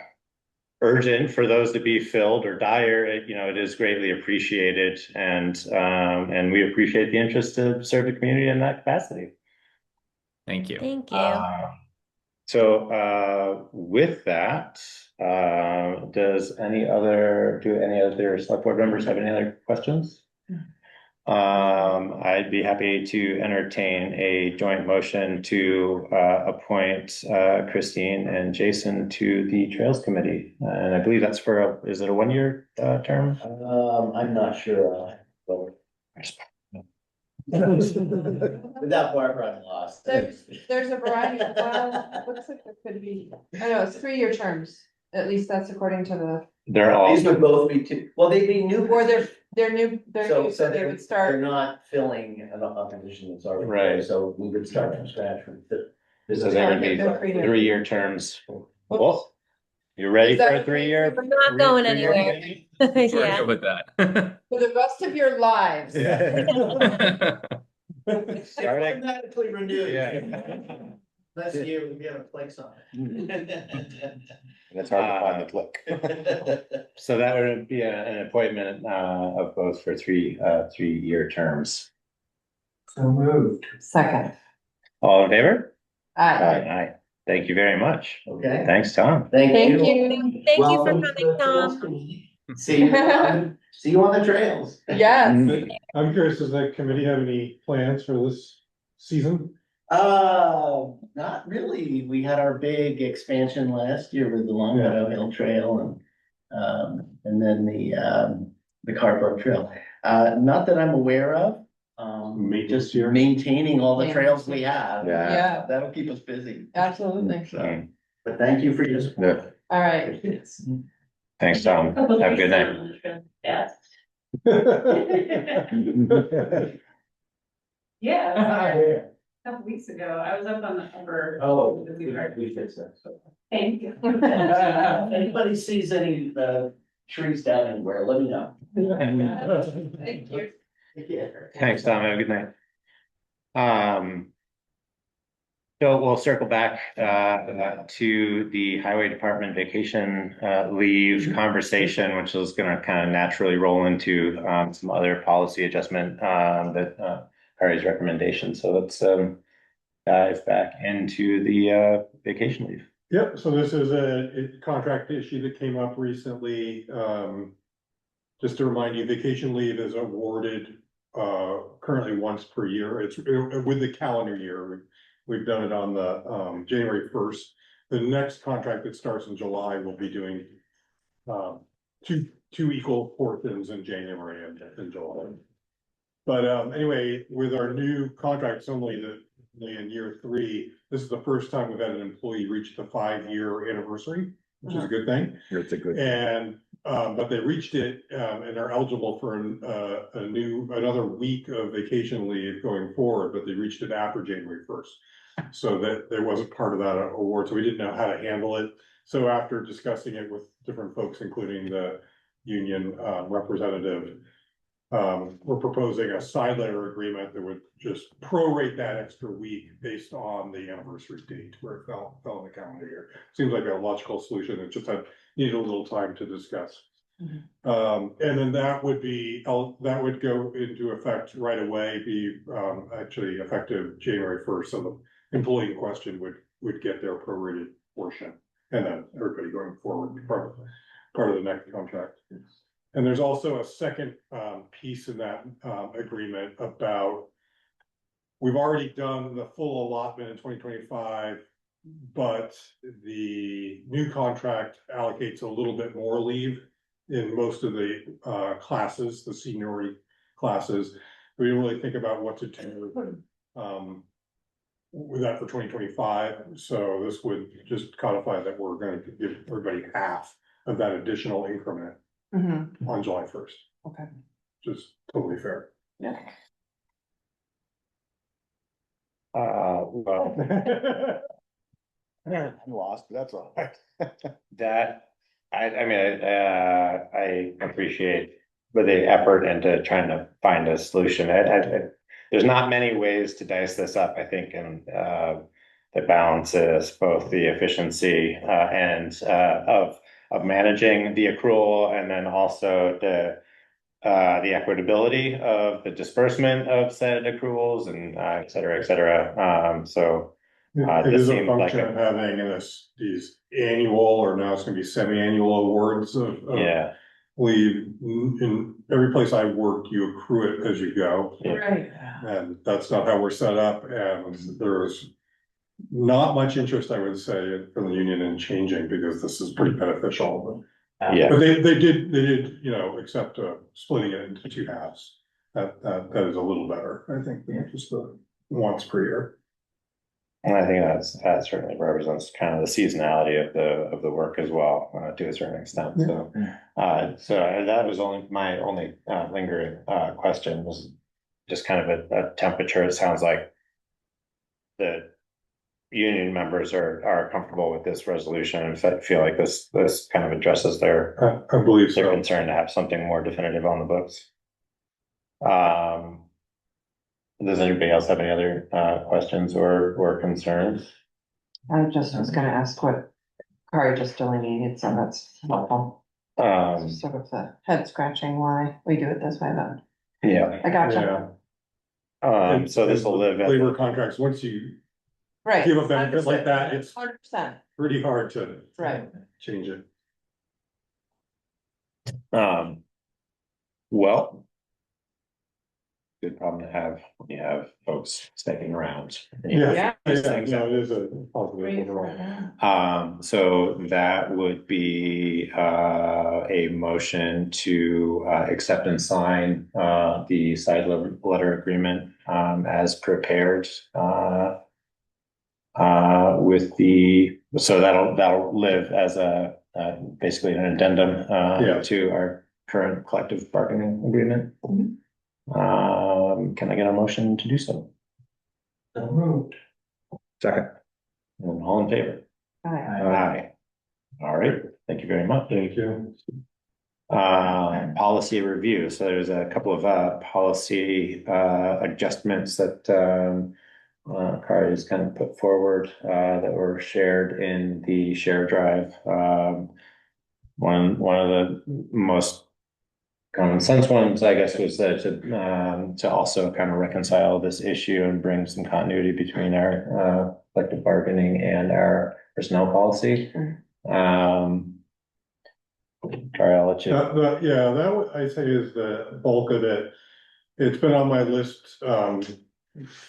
urgent for those to be filled or dire, it is greatly appreciated, and we appreciate the interest to serve the community in that capacity. Thank you. Thank you. So with that, do any other select board members have any other questions? I'd be happy to entertain a joint motion to appoint Christine and Jason to the Trails Committee. And I believe that's is it a 1-year term? I'm not sure. Without Barbara, I'm lost. There's a variety of, looks like there could be, I know, it's 3-year terms, at least that's according to the, They're all, These would both be two, well, they'd be new. or they're new, so they would They're start. not filling a position that's already. Right. there, So we would start from scratch from. so there would be They're 3-year. 3-year terms. Well, you ready for a 3-year? We're not going three-year anywhere. committee? We're Yeah. good with that. For the rest of your lives. Automatically renewed. Yeah. Last year, we had a place on And it. it's hard to find the click. So that would be an appointment of both for 3-year terms. So moved. Second. All in favor? Aye. Aye. Thank you very much. Okay, Thanks, Tom. thank Thank you. you. Thank you for Welcome to coming, the Trails Tom. Committee. See you on the trails. Yes. I'm curious, does that committee have any plans for this season? Not really. We had our big expansion last year with the Long Meadow Hill Trail and then the Carbrook Trail. Not that I'm aware of. Maintenance Just here? maintaining all the trails we have. Yeah. That'll keep us busy. Absolutely. So, but thank you for your support. All right. Thanks, Tom. Have a good night. Yeah. Yeah, a couple weeks ago, I was up on the upper. Oh, we fixed that. So. Thank you. If anybody sees any trees down anywhere, let me know. Thank you. Thanks, Tom. Have a good night. So we'll circle back to the Highway Department vacation leave conversation, which is going to kind of naturally roll into some other policy adjustment that Harry's recommendation. So let's dive back into the vacation leave. Yep, so this is a contract issue that came up recently. Just to remind you, vacation leave is awarded currently once per year. It's with the calendar year. We've done it on the January 1st. The next contract that starts in July will be doing two equal portions in January and July. But anyway, with our new contracts only in year 3, this is the first time we've had an employee reach the 5-year anniversary, which is a good thing. It's a good. And but they reached it and are eligible for another week of vacation leave going forward, but they reached it after January 1st. So that there wasn't part of that award, so we didn't know how to handle it. So after discussing it with different folks, including the union representative, we're proposing a side letter agreement that would just prorate that extra week based on the anniversary date where it fell in the calendar year. Seems like a logical solution. It just needed a little time to discuss. And then that would go into effect right away, be actually effective January 1st. So the employee in question would get their prorated portion, and then everybody going forward be part of the next contract. And there's also a second piece in that agreement about, we've already done the full allotment in 2025, but the new contract allocates a little bit more leave in most of the classes, the seniority classes. We didn't really think about what to do with that for 2025. So this would just codify that we're going to give everybody half of that additional increment on July 1st. Okay. Just totally fair. Yeah. Well, I'm lost, but that's all right. that I appreciate the effort into trying to find a solution. there's not many ways to dice this up, I think, and that balances both the efficiency and of managing the accrual, and then also the equitability of the disbursement of said accruals, and et cetera, et cetera. So It this is a seemed like function of having these annual, or now it's gonna be semi-annual awards of yeah, leave. In every place I work, you accrue it as you go. Right. And that's not how we're set up, and there's not much interest, I would say, from the union in changing, because this is pretty beneficial. yeah. But they did, you know, accept splitting it into two halves. That is a little better, I think, than just the once per year. And I think that certainly represents kind of the seasonality of the work as well, to a certain extent. So, so that was my only lingering question, was just kind of a temperature. It sounds like the union members are comfortable with this resolution, and feel like this kind of addresses their I believe their so. concern to have something more definitive on the books. Does anybody else have any other questions or concerns? I just was gonna ask what Kari just delineated, so that's helpful. Sort of the head scratching why we do it this way, but Yeah. I gotcha. So this will live as labor contracts, once you Right. give a benefit like that, it's 100%. pretty hard to Right. change it. Well, good problem to have. You have folks sticking around. Yeah, These yeah, things no, happen. it is a positive overall. So that would be a motion to accept and sign the side letter agreement as prepared with so that'll live as a basically an addendum to our current collective bargaining agreement. Can I get a motion to do so? Moved. Second. And all in favor? Aye. All right, thank you very much. Thank you. Policy review. So there's a couple of policy adjustments that Kari has kind of put forward that were shared in the share drive. One of the most common sense ones, I guess, was to also kind of reconcile this issue and bring some continuity between our collective bargaining and our personnel policy. Kari, I'll let you. That I'd say is the bulk of it. It's been on my list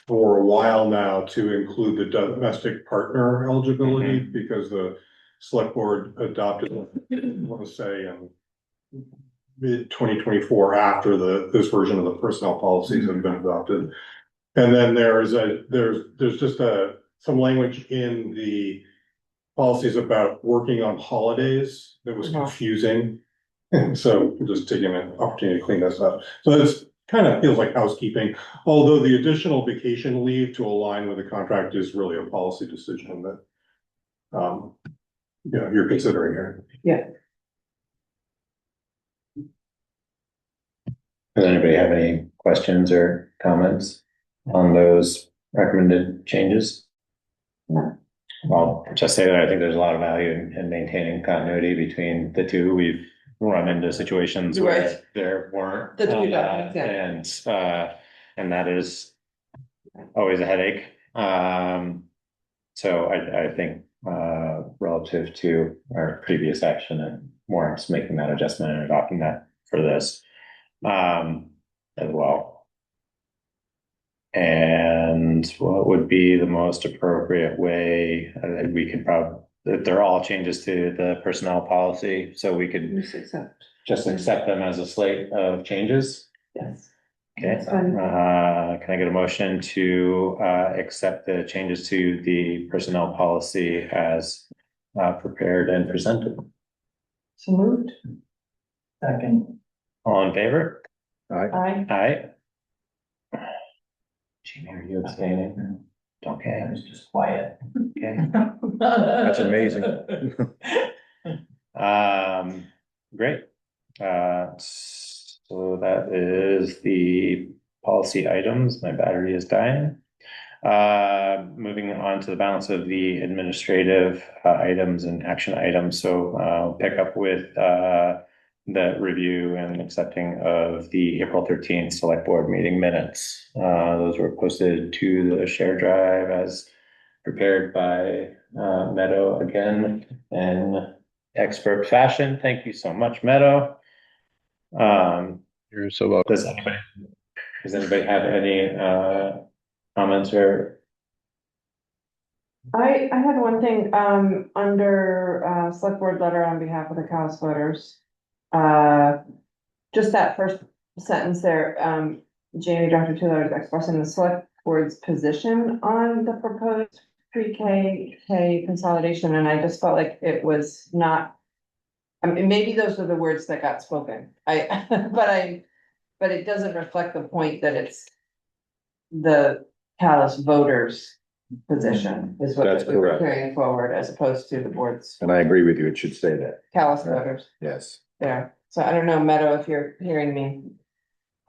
for a while now to include the domestic partner eligibility, because the select board adopted, I want to say, mid 2024, after this version of the personnel policies have been adopted. And then there's just some language in the policies about working on holidays that was confusing. And so we're just taking an opportunity to clean this up. So this kind of feels like housekeeping, although the additional vacation leave to align with the contract is really a policy decision that you're considering here. Yeah. Does anybody have any questions or comments on those recommended changes? No. Well, just say that I think there's a lot of value in maintaining continuity between the two. We've run into situations where there weren't, and that is always a headache. So I think relative to our previous action and Warren's making that adjustment and adopting that for this as well. And what would be the most appropriate way? We could probably, they're all changes to the personnel policy, so we could just accept them as a slate of changes. Yes. Okay. Can I get a motion to accept the changes to the personnel policy as prepared and presented? So moved. Second. All in favor? Aye. Aye. Jamie, are you abstaining? Okay. I was just quiet. Okay. That's amazing. Great. So that is the policy policy items. My battery is dying. Moving on to the balance of the administrative items and action items. So I'll pick up with the review and accepting of the April 13th select board meeting minutes. Those were posted to the share drive as prepared by Meadow again in expert fashion. Thank you so much, Meadow. You're so welcome. Does anybody have any comments or? I had one thing, under, select board letter on behalf of the Calais voters. Just that first sentence there, Jamie, Dr. Taylor is expressing the select board's position on the proposed pre-K consolidation, and I just felt like it was not. I mean, maybe those are the words that got spoken, but it doesn't reflect the point that it's the Calais voters' position is what That's we were correct. carrying forward as opposed to the board's And I agree with you, it should say that, Calais voters yes. there. So I don't know, Meadow, if you're hearing me.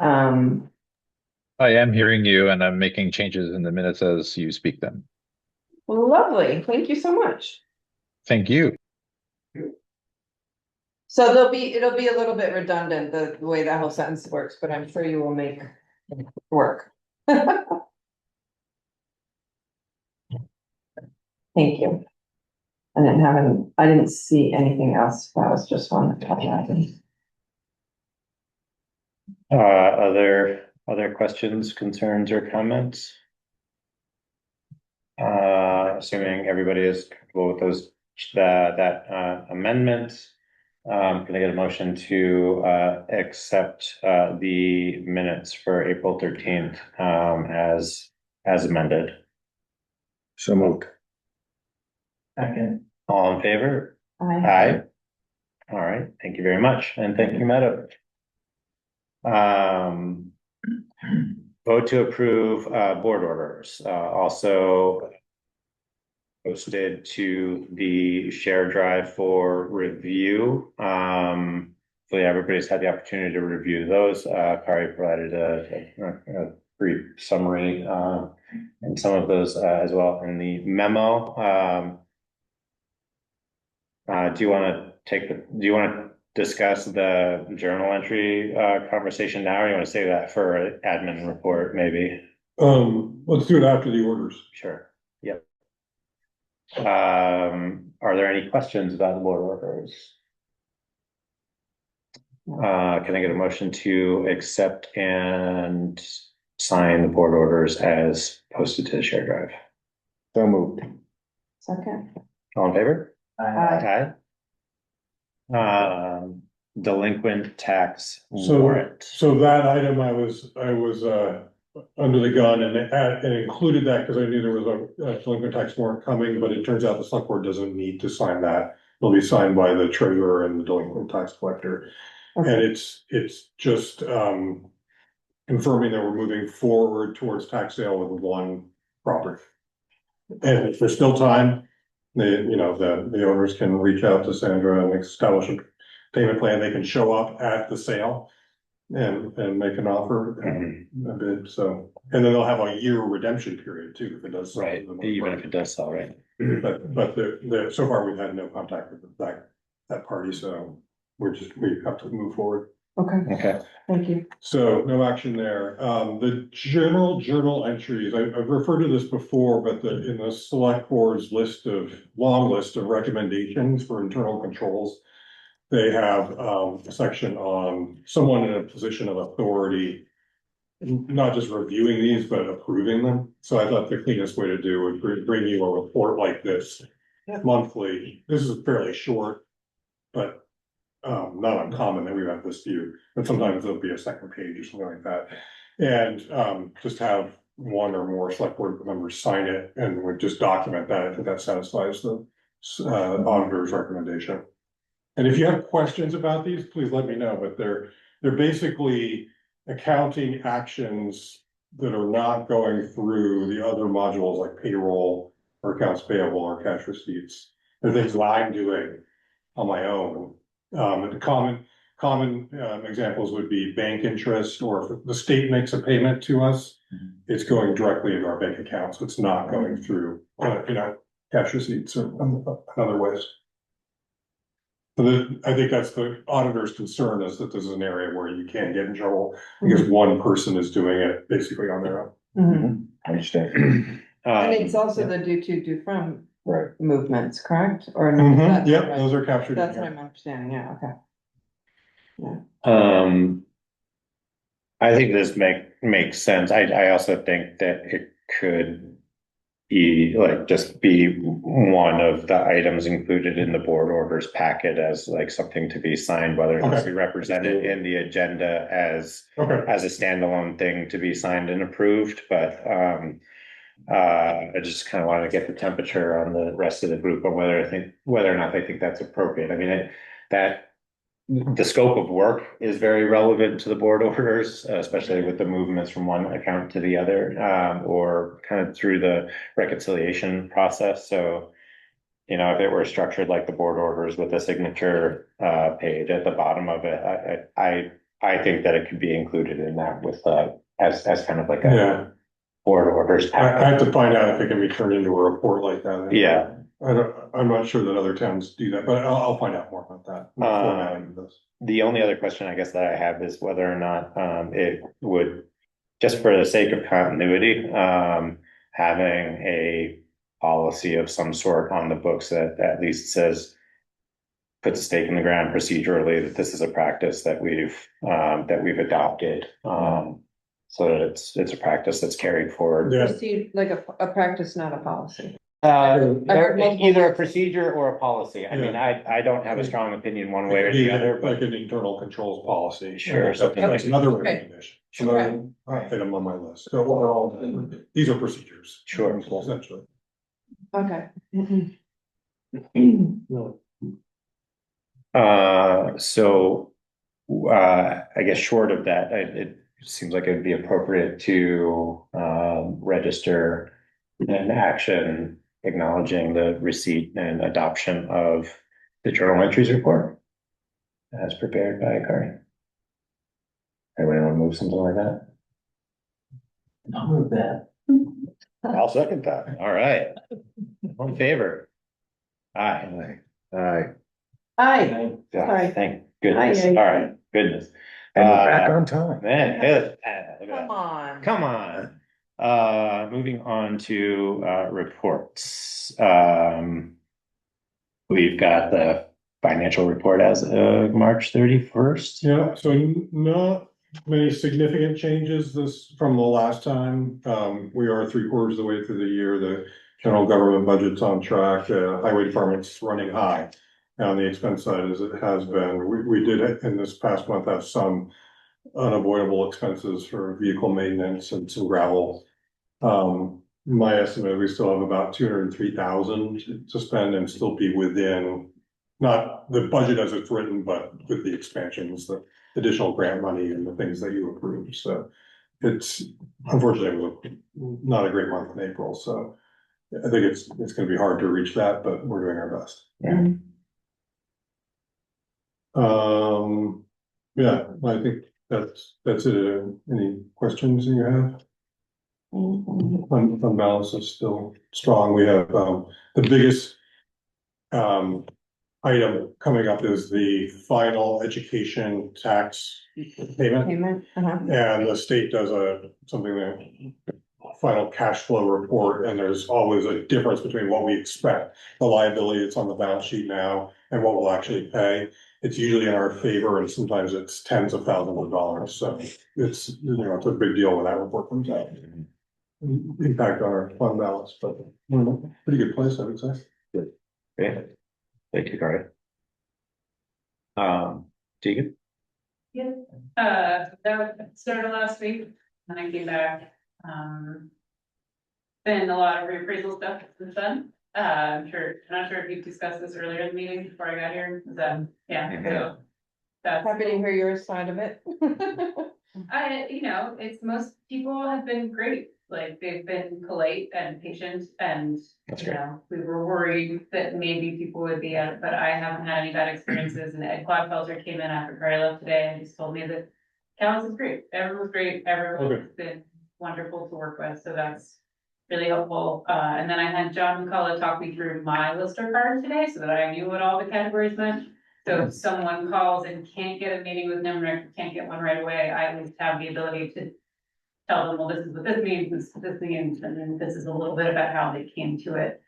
I am hearing you and I'm making changes in the minutes as you speak them. Lovely. Thank you so much. Thank you. So it'll be a little bit redundant, the way that whole sentence works, but I'm sure you will make it work. Thank you. I didn't see anything else. That was just one that happened. Other questions, concerns, or comments? Assuming everybody is comfortable with those, that amendment. Can I get a motion to accept the minutes for April 13th as amended? So moved. Second. All in favor? Aye. All right, thank you very much, and thank you, Meadow. Vote to approve board orders, also posted to the share drive for review. Hopefully everybody's had the opportunity to review those. Kari provided a brief summary and some of those as well in the memo. Do you want to discuss the journal entry conversation now, or you want to save that for an admin report, maybe? Let's do it after the orders. Sure. Yep. Are there any questions about the board orders? Can I get a motion to accept and sign the board orders as posted to the share drive? So moved. Second. All in favor? Aye. Delinquent tax So warrant. that item, I was under the gun and included that because I knew there was a delinquent tax warrant coming, but it turns out the select board doesn't need to sign that. It'll be signed by the treasurer and the delinquent tax collector. Okay. And it's just confirming that we're moving forward towards tax sale with one property. And if there's still time, the owners can reach out to Sandra and establish a payment plan. They can show up at the sale and make an offer and a bid. So, and then they'll have a year redemption period too, if it does. Right, even if it does sell, right? But so far we've had no contact with that party, so we have to move forward. Okay, thank you. So no action there. The general journal entries, I've referred to this before, but in the select board's long list of recommendations for internal controls, they have a section on someone in a position of authority, not just reviewing these, but approving them. So I thought the cleanest way to do would bring you a report like this monthly. This is fairly short, but not uncommon that we have this view, but sometimes there'll be a second page or something like that. And just have one or more select board members sign it and would just document that. I think that satisfies the auditor's recommendation. And if you have questions about these, please let me know, but they're basically accounting actions that are not going through the other modules like payroll or accounts payable or cash receipts. They're things that I'm doing on my own. The common examples would be bank interest, or if the state makes a payment to us, it's going directly into our bank account, so it's not going through, cash receipts or other ways. But I think that's the auditor's concern, is that this is an area where you can get in trouble because one person is doing it basically on their own. Mhm. I understand. And it's also the due to, due from Right. movements, correct? Or no, that's Yep, right. those are captured in That's what here. I'm understanding, yeah, okay. I think this makes sense. I also think that it could be like just be one of the items included in the board orders packet as like something to be signed, whether it's Okay. be represented in the agenda as Okay. as a standalone thing to be signed and approved, but I just kind of want to get the temperature on the rest of the group on whether or not they think that's appropriate. I mean, the scope of work is very relevant to the board orders, especially with the movements from one account to the other, or kind of through the reconciliation process. So, if it were structured like the board orders with a signature page at the bottom of it, I think that it could be included in that with as kind of like a board orders I have packet. to find out if it can be turned into a report like that. Yeah. I'm not sure that other towns do that, but I'll find out more about that. The formatting of this. The only other question I guess that I have is whether or not it would, just for the sake of continuity, having a policy of some sort on the books that at least says, puts a stake in the ground procedurally that this is a practice that we've adopted, so that it's a practice that's carried forward. Proceed like a practice, not a policy. Either a procedure or a policy. I mean, Yeah. I don't have a strong opinion one way or the other, Like but an internal control policy. Sure, something That's like- another Okay. recommendation. Another item on my list. So these are procedures. Sure. Essentially. Okay. So, I guess short of that, it seems like it'd be appropriate to, register an action acknowledging the receipt and adoption of the journal entries report as prepared by Kari. Anybody want to move something like that? I'll move that. I'll second that. All right. All in favor? Aye. Aye. Aye. Yeah, Sorry. thank goodness. Aye, aye. All right, goodness. And we're back on time. Man, Come on. come on. Moving on to reports. We've got the financial report as of March 31st. Yeah, so not many significant changes from the last time. We are 3/4 of the way through the year. The general government budget's on track. Highway department's running high on the expense side as it has been. We did in this past month have some unavoidable expenses for vehicle maintenance and some gravel. My estimate, we still have about 203,000 to spend and still be within, not the budget as it's written, but with the expansions, the additional grant money and the things that you approved. So it's unfortunately not a great month in April. So I think it's gonna be hard to reach that, but we're doing our best. Yeah, I think that's it. Any questions you have? Fund balance is still strong. We have, the biggest, item coming up is the final education tax payment. Payment, And the state does something that final cash flow report, and there's always a difference between what we expect, the liability that's on the balance sheet now and what we'll actually pay. It's usually in our favor, and sometimes it's tens of thousands of dollars. So it's a big deal when that report comes out. Impact on our fund balance, but we're in a pretty good place, I would say. Good. Yeah. Thank you, Kari. Tegan? Yeah, that started last week, and I came back, been a lot of reappraisal stuff since then. I'm not sure if you discussed this earlier in the meeting before I got here, is that, yeah, so. That's, happy to hear your side of it. it's most people have been great, like, they've been polite and patient, and, That's you great. know, we were worried that maybe people would be out, but I haven't had any bad experiences, and Ed Clodfelter came in after Carrie left today and just told me that Calais is great, everyone's great, everyone's been wonderful to work with, so that's really helpful. And then I had John McCullough talk me through my Lister card today, so that I knew what all the categories meant. So if someone calls and can't get a meeting with NIMRIC, can't get one right away, I at least have the ability to tell them, well, this is what this means, this is what this means, and then this is a little bit about how they came to it.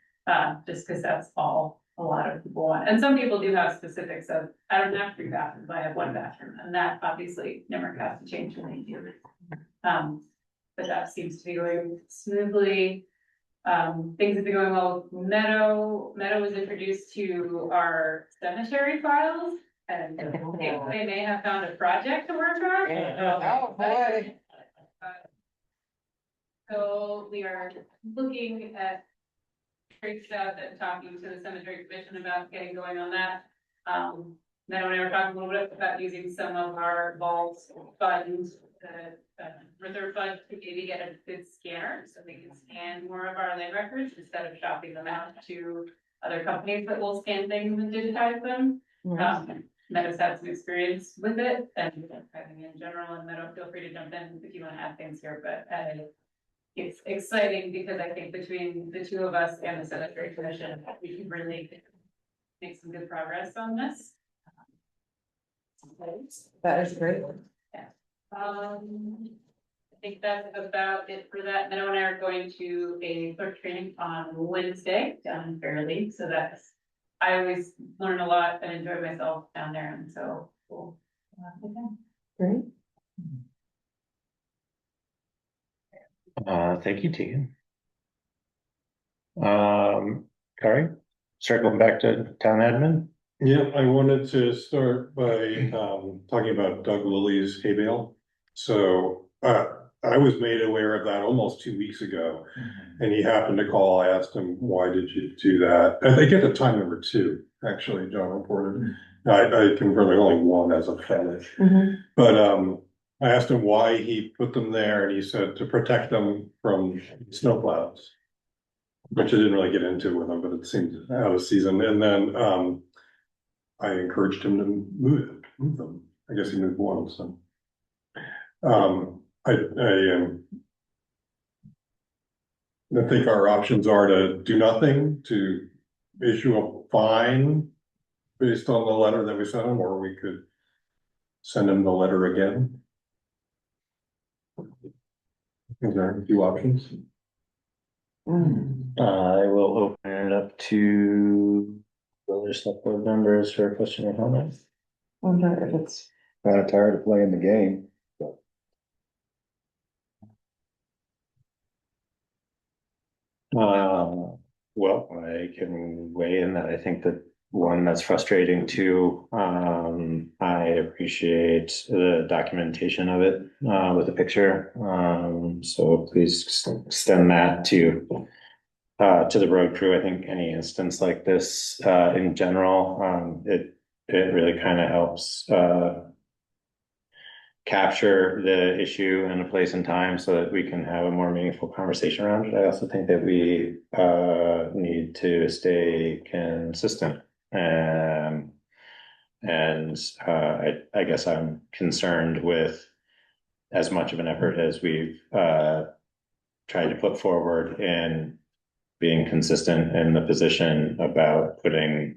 Just because that's all a lot of people want. And some people do have specifics of, I don't have 3 bathrooms, I have 1 bathroom, and that obviously NIMRIC has to change when they do it. But that seems to be going smoothly. Things have been going well with Meadow. Meadow was introduced to our cemetery files, and they may have found a project to work on. Oh, boy. So we are looking at great stuff and talking to the cemetery commission about getting going on that. Meadow and I were talking a little bit about using some of our vaults funds, reserve fund, to maybe get a good scanner, so we can scan more of our land records instead of shopping them out to other companies that will scan things and digitize them. Meadow's had some experience with it, and I think in general, and Meadow, feel free to jump in if you want to add things here, but it's exciting because I think between the 2 of us and the cemetery commission, we can really make some good progress on this. That is great. Yeah. I think that's about it for that. Meadow and I are going to a clerk training on Wednesday down in Fairleigh, so that's, I always learn a lot and enjoy myself down there, and so cool. Great. Thank you, Tegan. Kari, circling back to town admin. Yeah, I wanted to start by talking about Doug Lilly's hay bale. So I was made aware of that almost 2 weeks ago, and he happened to call. I asked him, why did you do that? I think at the time there were 2, actually, John reported. I confirmed only 1 as a fetish. But I asked him why he put them there, and he said to protect them from snowplows, which I didn't really get into with him, but it seemed out of season. And then I encouraged him to move them. I guess he moved 1, so. I think our options are to do nothing, to issue a fine based on the letter that we sent him, or we could send him the letter again. Is there a few options? I will open it up to other select board members for a question or comment. Wonder if it's. Kind of tired of playing the game. Well, I can weigh in that I think that one that's frustrating too. I appreciate the documentation of it with a picture. So please extend that to the road crew. I think any instance like this in general, it really kind of helps capture the issue in a place and time so that we can have a more meaningful conversation around it. I also think that we need to stay consistent. And I guess I'm concerned with as much of an effort as we've tried to put forward in being consistent in the position about putting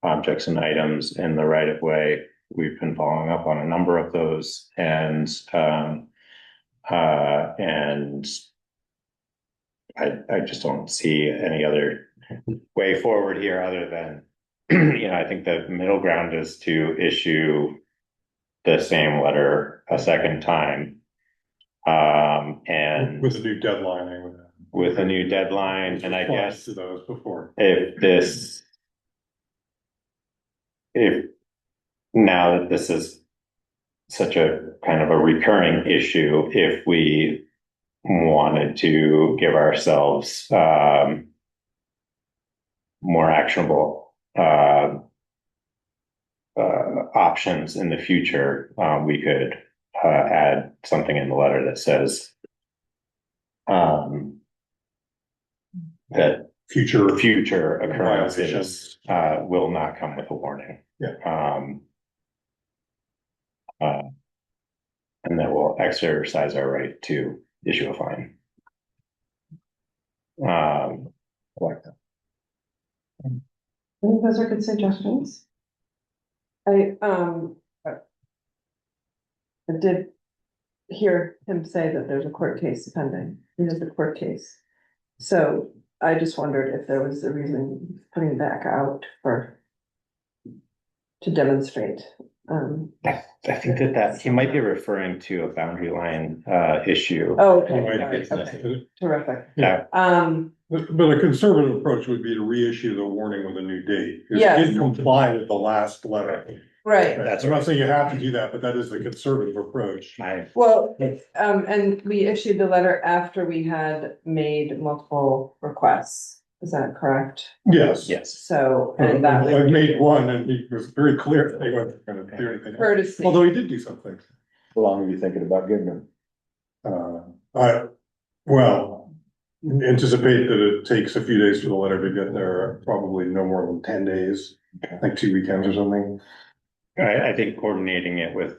objects and items in the right of way. We've been following up on a number of those, and I just don't see any other way forward here other than, I think the middle ground is to issue the same letter a second time. And with a new deadline, with a new deadline, and I guess to those before. if now that this is such a kind of a recurring issue, if we wanted to give ourselves more actionable options in the future, we could add something in the letter that says that Future, future occurrences, violations. will not come with a warning. Yeah. And that we'll exercise our right to issue a fine. Like that. I think those are good suggestions. I did hear him say that there's a court case pending. He has a court case. So I just wondered if there was a reason putting back out to demonstrate. I think that he might be referring to a boundary line issue. Oh, okay, Right. all right, okay, terrific. Yeah. But a conservative approach would be to reissue the warning with a new date. 'Cause Yes. it didn't comply with the last letter. Right. That's I'm not saying you have to do that, but that is the conservative approach. Well, and we issued the letter after we had made multiple requests. Is that correct? Yes. Yes. So, and that I was made one and he was very clear that they weren't gonna do anything. courtesy. Although he did do some things. How long are you thinking about giving them? Well, anticipate that it takes a few days for the letter to get there, probably no more than 10 days, like 2 weekends or something. I think coordinating it with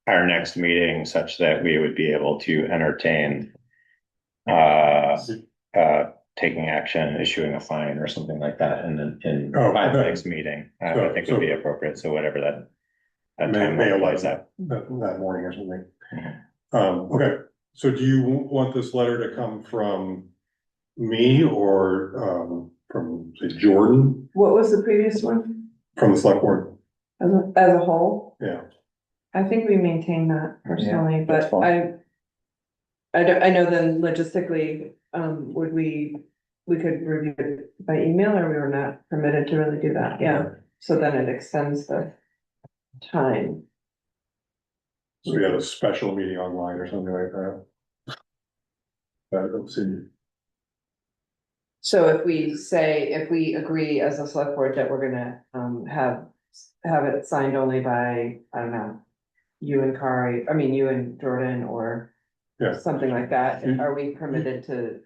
our next meeting such that we would be able to entertain taking action, issuing a fine or something like that by the next meeting, I think would be appropriate. So whatever that time May plays 11th, out. that morning or something. Okay, so do you want this letter to come from me or from, say, Jordan, What was the previous one? from the select board? As a whole? Yeah. I think we maintain that personally, that's but fine. I know then logistically, we could review it by email, or we were not permitted to really do that, yeah. So then it extends the time. So we had a special meeting online or something like that. I don't see. So if we agree as a select board that we're gonna, have it signed only by, I don't know, you and Jordan, or Yeah. something like that, are we permitted to?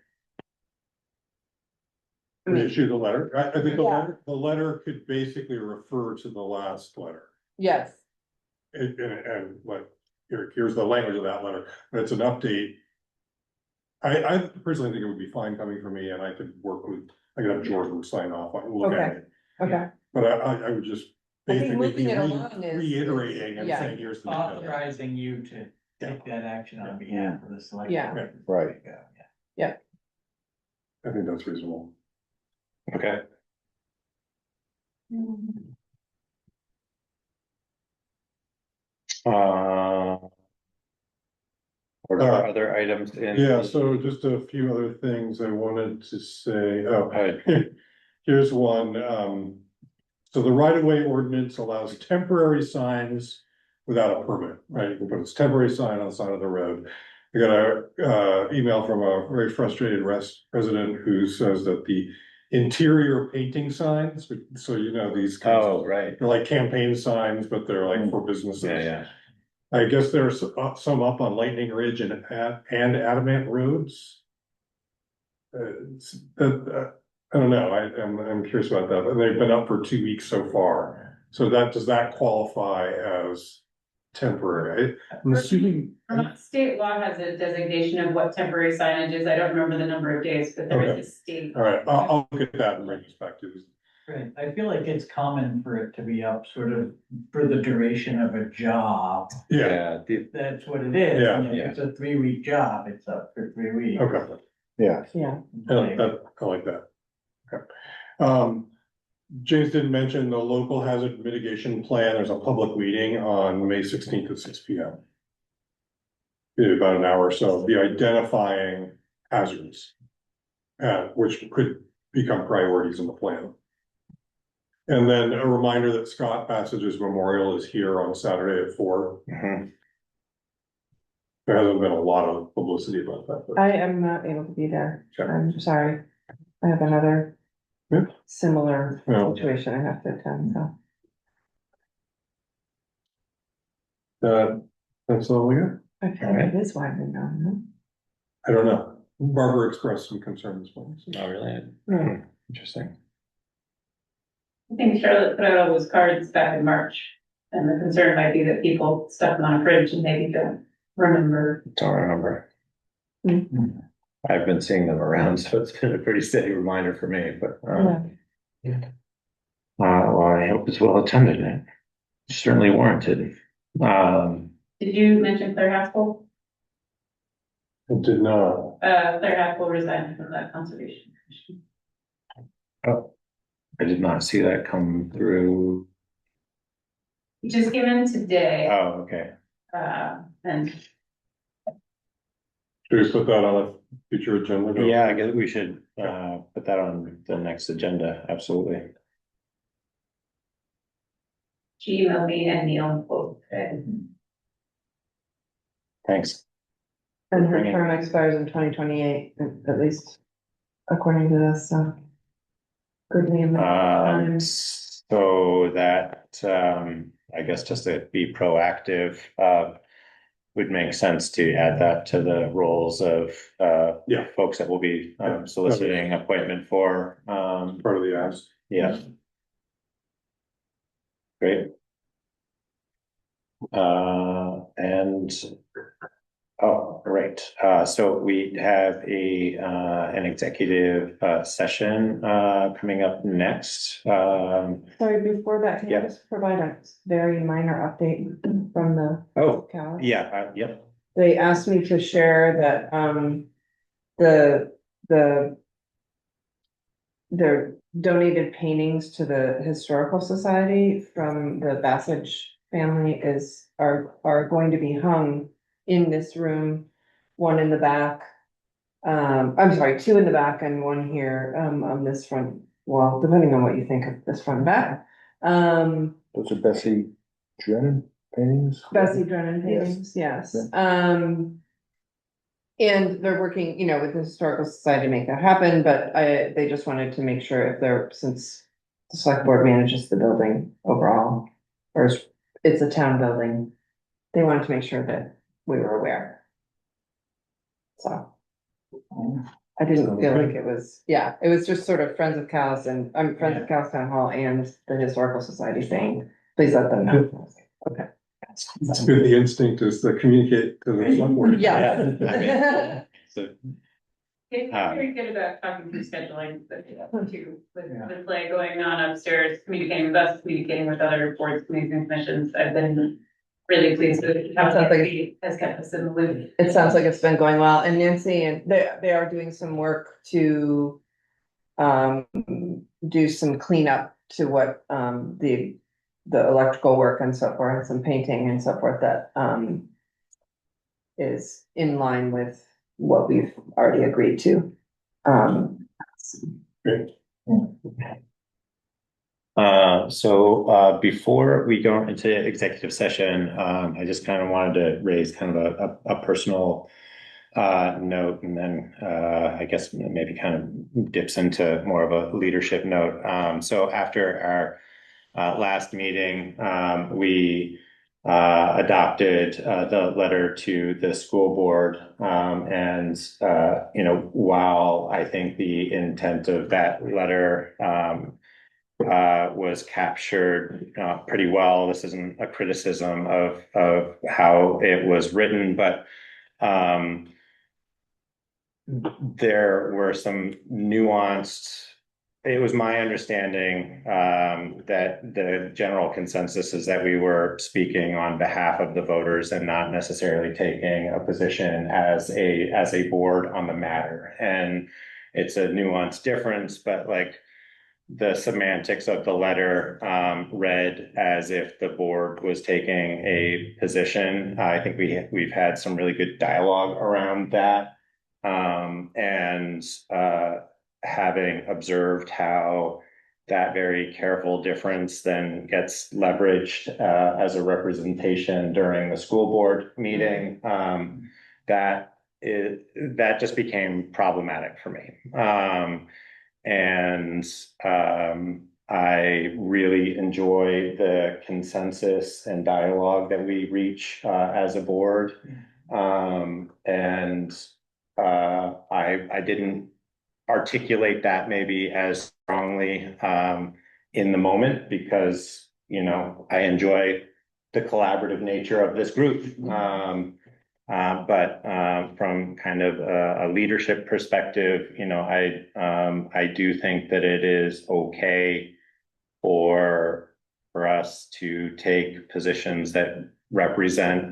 I mean, Reissue the letter. I think Yeah. the letter could basically refer to the last letter. yes, And what, here's the language of that letter, but it's an update. I personally think it would be fine coming from me and I could have Jordan sign off, look at it. okay, But I would just I think basically moving be it along is- reiterating and yeah. saying, here's the. Authorizing you to take that action on behalf of the select. Yeah. board. Right. I think that's reasonable. Okay. What are other items in? Yeah, so just a few other things I wanted to say. Oh, Right. here's one. So the right-of-way ordinance allows temporary signs without a permit, right? You can put a temporary sign on the side of the road. I got a email from a very frustrated resident who says that the interior painting signs, so you know, these kinds of, Right. they're like campaign signs, but they're like for businesses. Yeah. I guess there's some up on Lightning Ridge and Adamant Roads. I don't know, I'm curious about that, but they've been up for 2 weeks so far. So does that qualify as temporary? I'm assuming. State law has a designation of what temporary signage is. I don't remember the number of days, but there is a state. All right, I'll look at that and bring this back to this. Right, I feel like it's common for it to be up sort of for the duration of a job. Yeah, That's what it is. Yeah. And if it's a 3-week job, it's up for 3 weeks. okay, Yeah. I like that. Okay. James didn't mention the local hazard mitigation plan. There's a public meeting on May 16th at 6 p.m. In about an hour or so, be identifying hazards, which could become priorities in the plan. And then a reminder that Scott Passage's memorial is here on Saturday at 4. Mhm. There hasn't been a lot of publicity about that, but I am not able to be there, Okay. I'm sorry, I have another Yeah. similar Yeah. situation I have to attend, so. that's all we got. I feel like it is widely known, I don't know. Barbara expressed some concerns. Oh, really? Interesting. I think Charlotte put out all those cards back in March, and the concern might be that people stuck them on a fridge and maybe don't remember. Don't remember. I've been seeing them around, so it's been a pretty steady reminder for me, but, well, I hope it's well attended and certainly warranted. Did you mention Claire Haskell? It did not. Claire Haskell resigned from the Conservation Commission. Oh, I did not see that come through. It just came in today, Oh, okay. and Should we put that on a future agenda? Yeah, I guess we should, put that on the next agenda. Absolutely. she emailed me and Neil both today. Thanks. And her term expires in 2028, at least according to this, so. Good name. So that, I guess just to be proactive, would make sense to add that to the roles of, Yeah. folks that will be, soliciting appointment for, Part of the ask. yeah. Great. And, oh, right, so we have an executive, session, coming up next, Sorry, before that, can you Yeah. just provide a very minor update from the Oh, Calais? yeah, yep. They asked me to share that, the their donated paintings to the Historical Society from the Bassage family are going to be hung in this room, one in the back. I'm sorry, two in the back and one here, on this front wall, depending on what you think of this front and back. Those are Bessie Drennan paintings? Bessie Drennan paintings, yes. And they're working, with the Historical Society to make that happen, but they just wanted to make sure since the select board manages the building overall, or it's a town building, they wanted to make sure that we were aware. So. I didn't feel like it was, it was just sort of Friends of Calais and I'm Friends of Calais Town Hall and the Historical Society saying, please let them know. Okay. It's good. The instinct is to communicate to the select board. Yeah. So, It's very good about talking through scheduling, but too, with play going on upstairs, communicating with us, communicating with other boards, committees and commissions. I've been really pleased with how Nancy has kept us in the loop. It sounds like it's been going well, and Nancy, and they are doing some work to do some cleanup to what the electrical work and so forth, and some painting and so forth that is in line with what we've already agreed to. Great. So before we go into executive session, I just kind of wanted to raise kind of a personal note, and then I guess maybe kind of dips into more of a leadership note. So after our last meeting, we adopted the letter to the school board, and while I think the intent of that letter was captured pretty well. This isn't a criticism of how it was written, but there were some nuanced. It was my understanding that the general consensus is that we were speaking on behalf of the voters and not necessarily taking a position as a board on the matter. And it's a nuanced difference, but like, the semantics of the letter read as if the board was taking a position. I think we've had some really good dialogue around that, and having observed how that very careful difference then gets leveraged as a representation during the school board meeting, that just became problematic for me. And I really enjoy the consensus and dialogue that we reach as a board. And I didn't articulate that maybe as strongly in the moment because, you know, I enjoy the collaborative nature of this group. But from kind of a leadership perspective, you know, I do think that it is okay for us to take positions that represent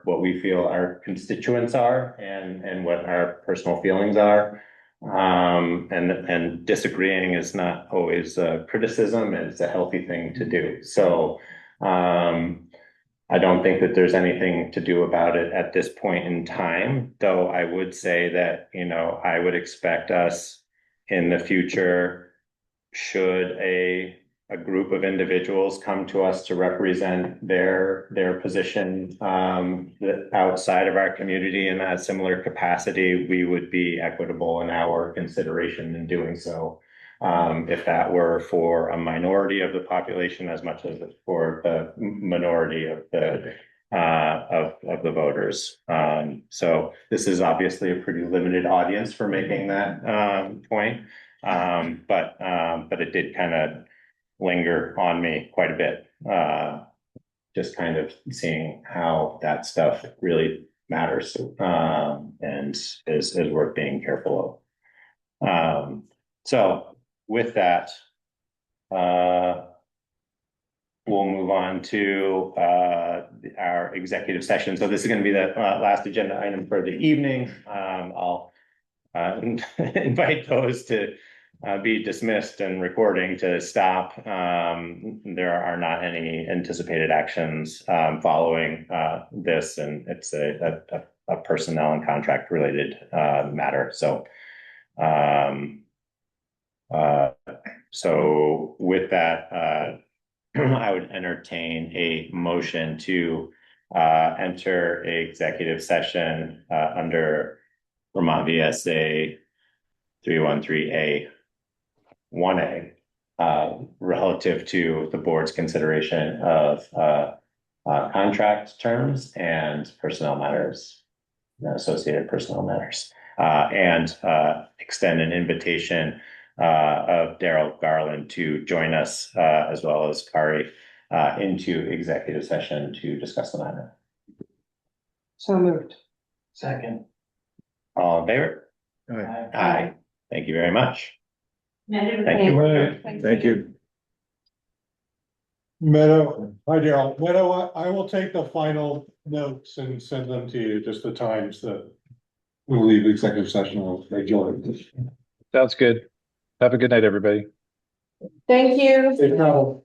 what we feel our constituents are and what our personal feelings are. And disagreeing is not always a criticism, it's a healthy thing to do. So, I don't think that there's anything to do about it at this point in time, though I would say that, you know, I would expect us in the future, should a group of individuals come to us to represent their position outside of our community in a similar capacity, we would be equitable in our consideration in doing so. If that were for a minority of the population as much as for the minority of the voters. So this is obviously a pretty limited audience for making that point. But it did kind of linger on me quite a bit. Just kind of seeing how that stuff really matters, and is worth being careful of. So with that, we'll move on to our executive session. So this is going to be the last agenda item for the evening. I'll invite those to be dismissed and recording to stop. There are not any anticipated actions following this, and it's a personnel and contract related matter. So, so with that, I would entertain a motion to enter a executive session under Vermont VSA 313A 1A relative to the board's consideration of contract terms and personnel matters, associated personnel matters, and extend an invitation of Daryl Garland to join us as well as Kari into executive session to discuss the matter. So moved. Second. All in favor? Aye. Aye. Thank you very much. Thank you. Thank you. Meadow, hi Daryl. Meadow, I will take the final notes and send them to you, just the times that we'll leave executive session on regular. Sounds good. Have a good night, everybody. Thank you. Safe travel.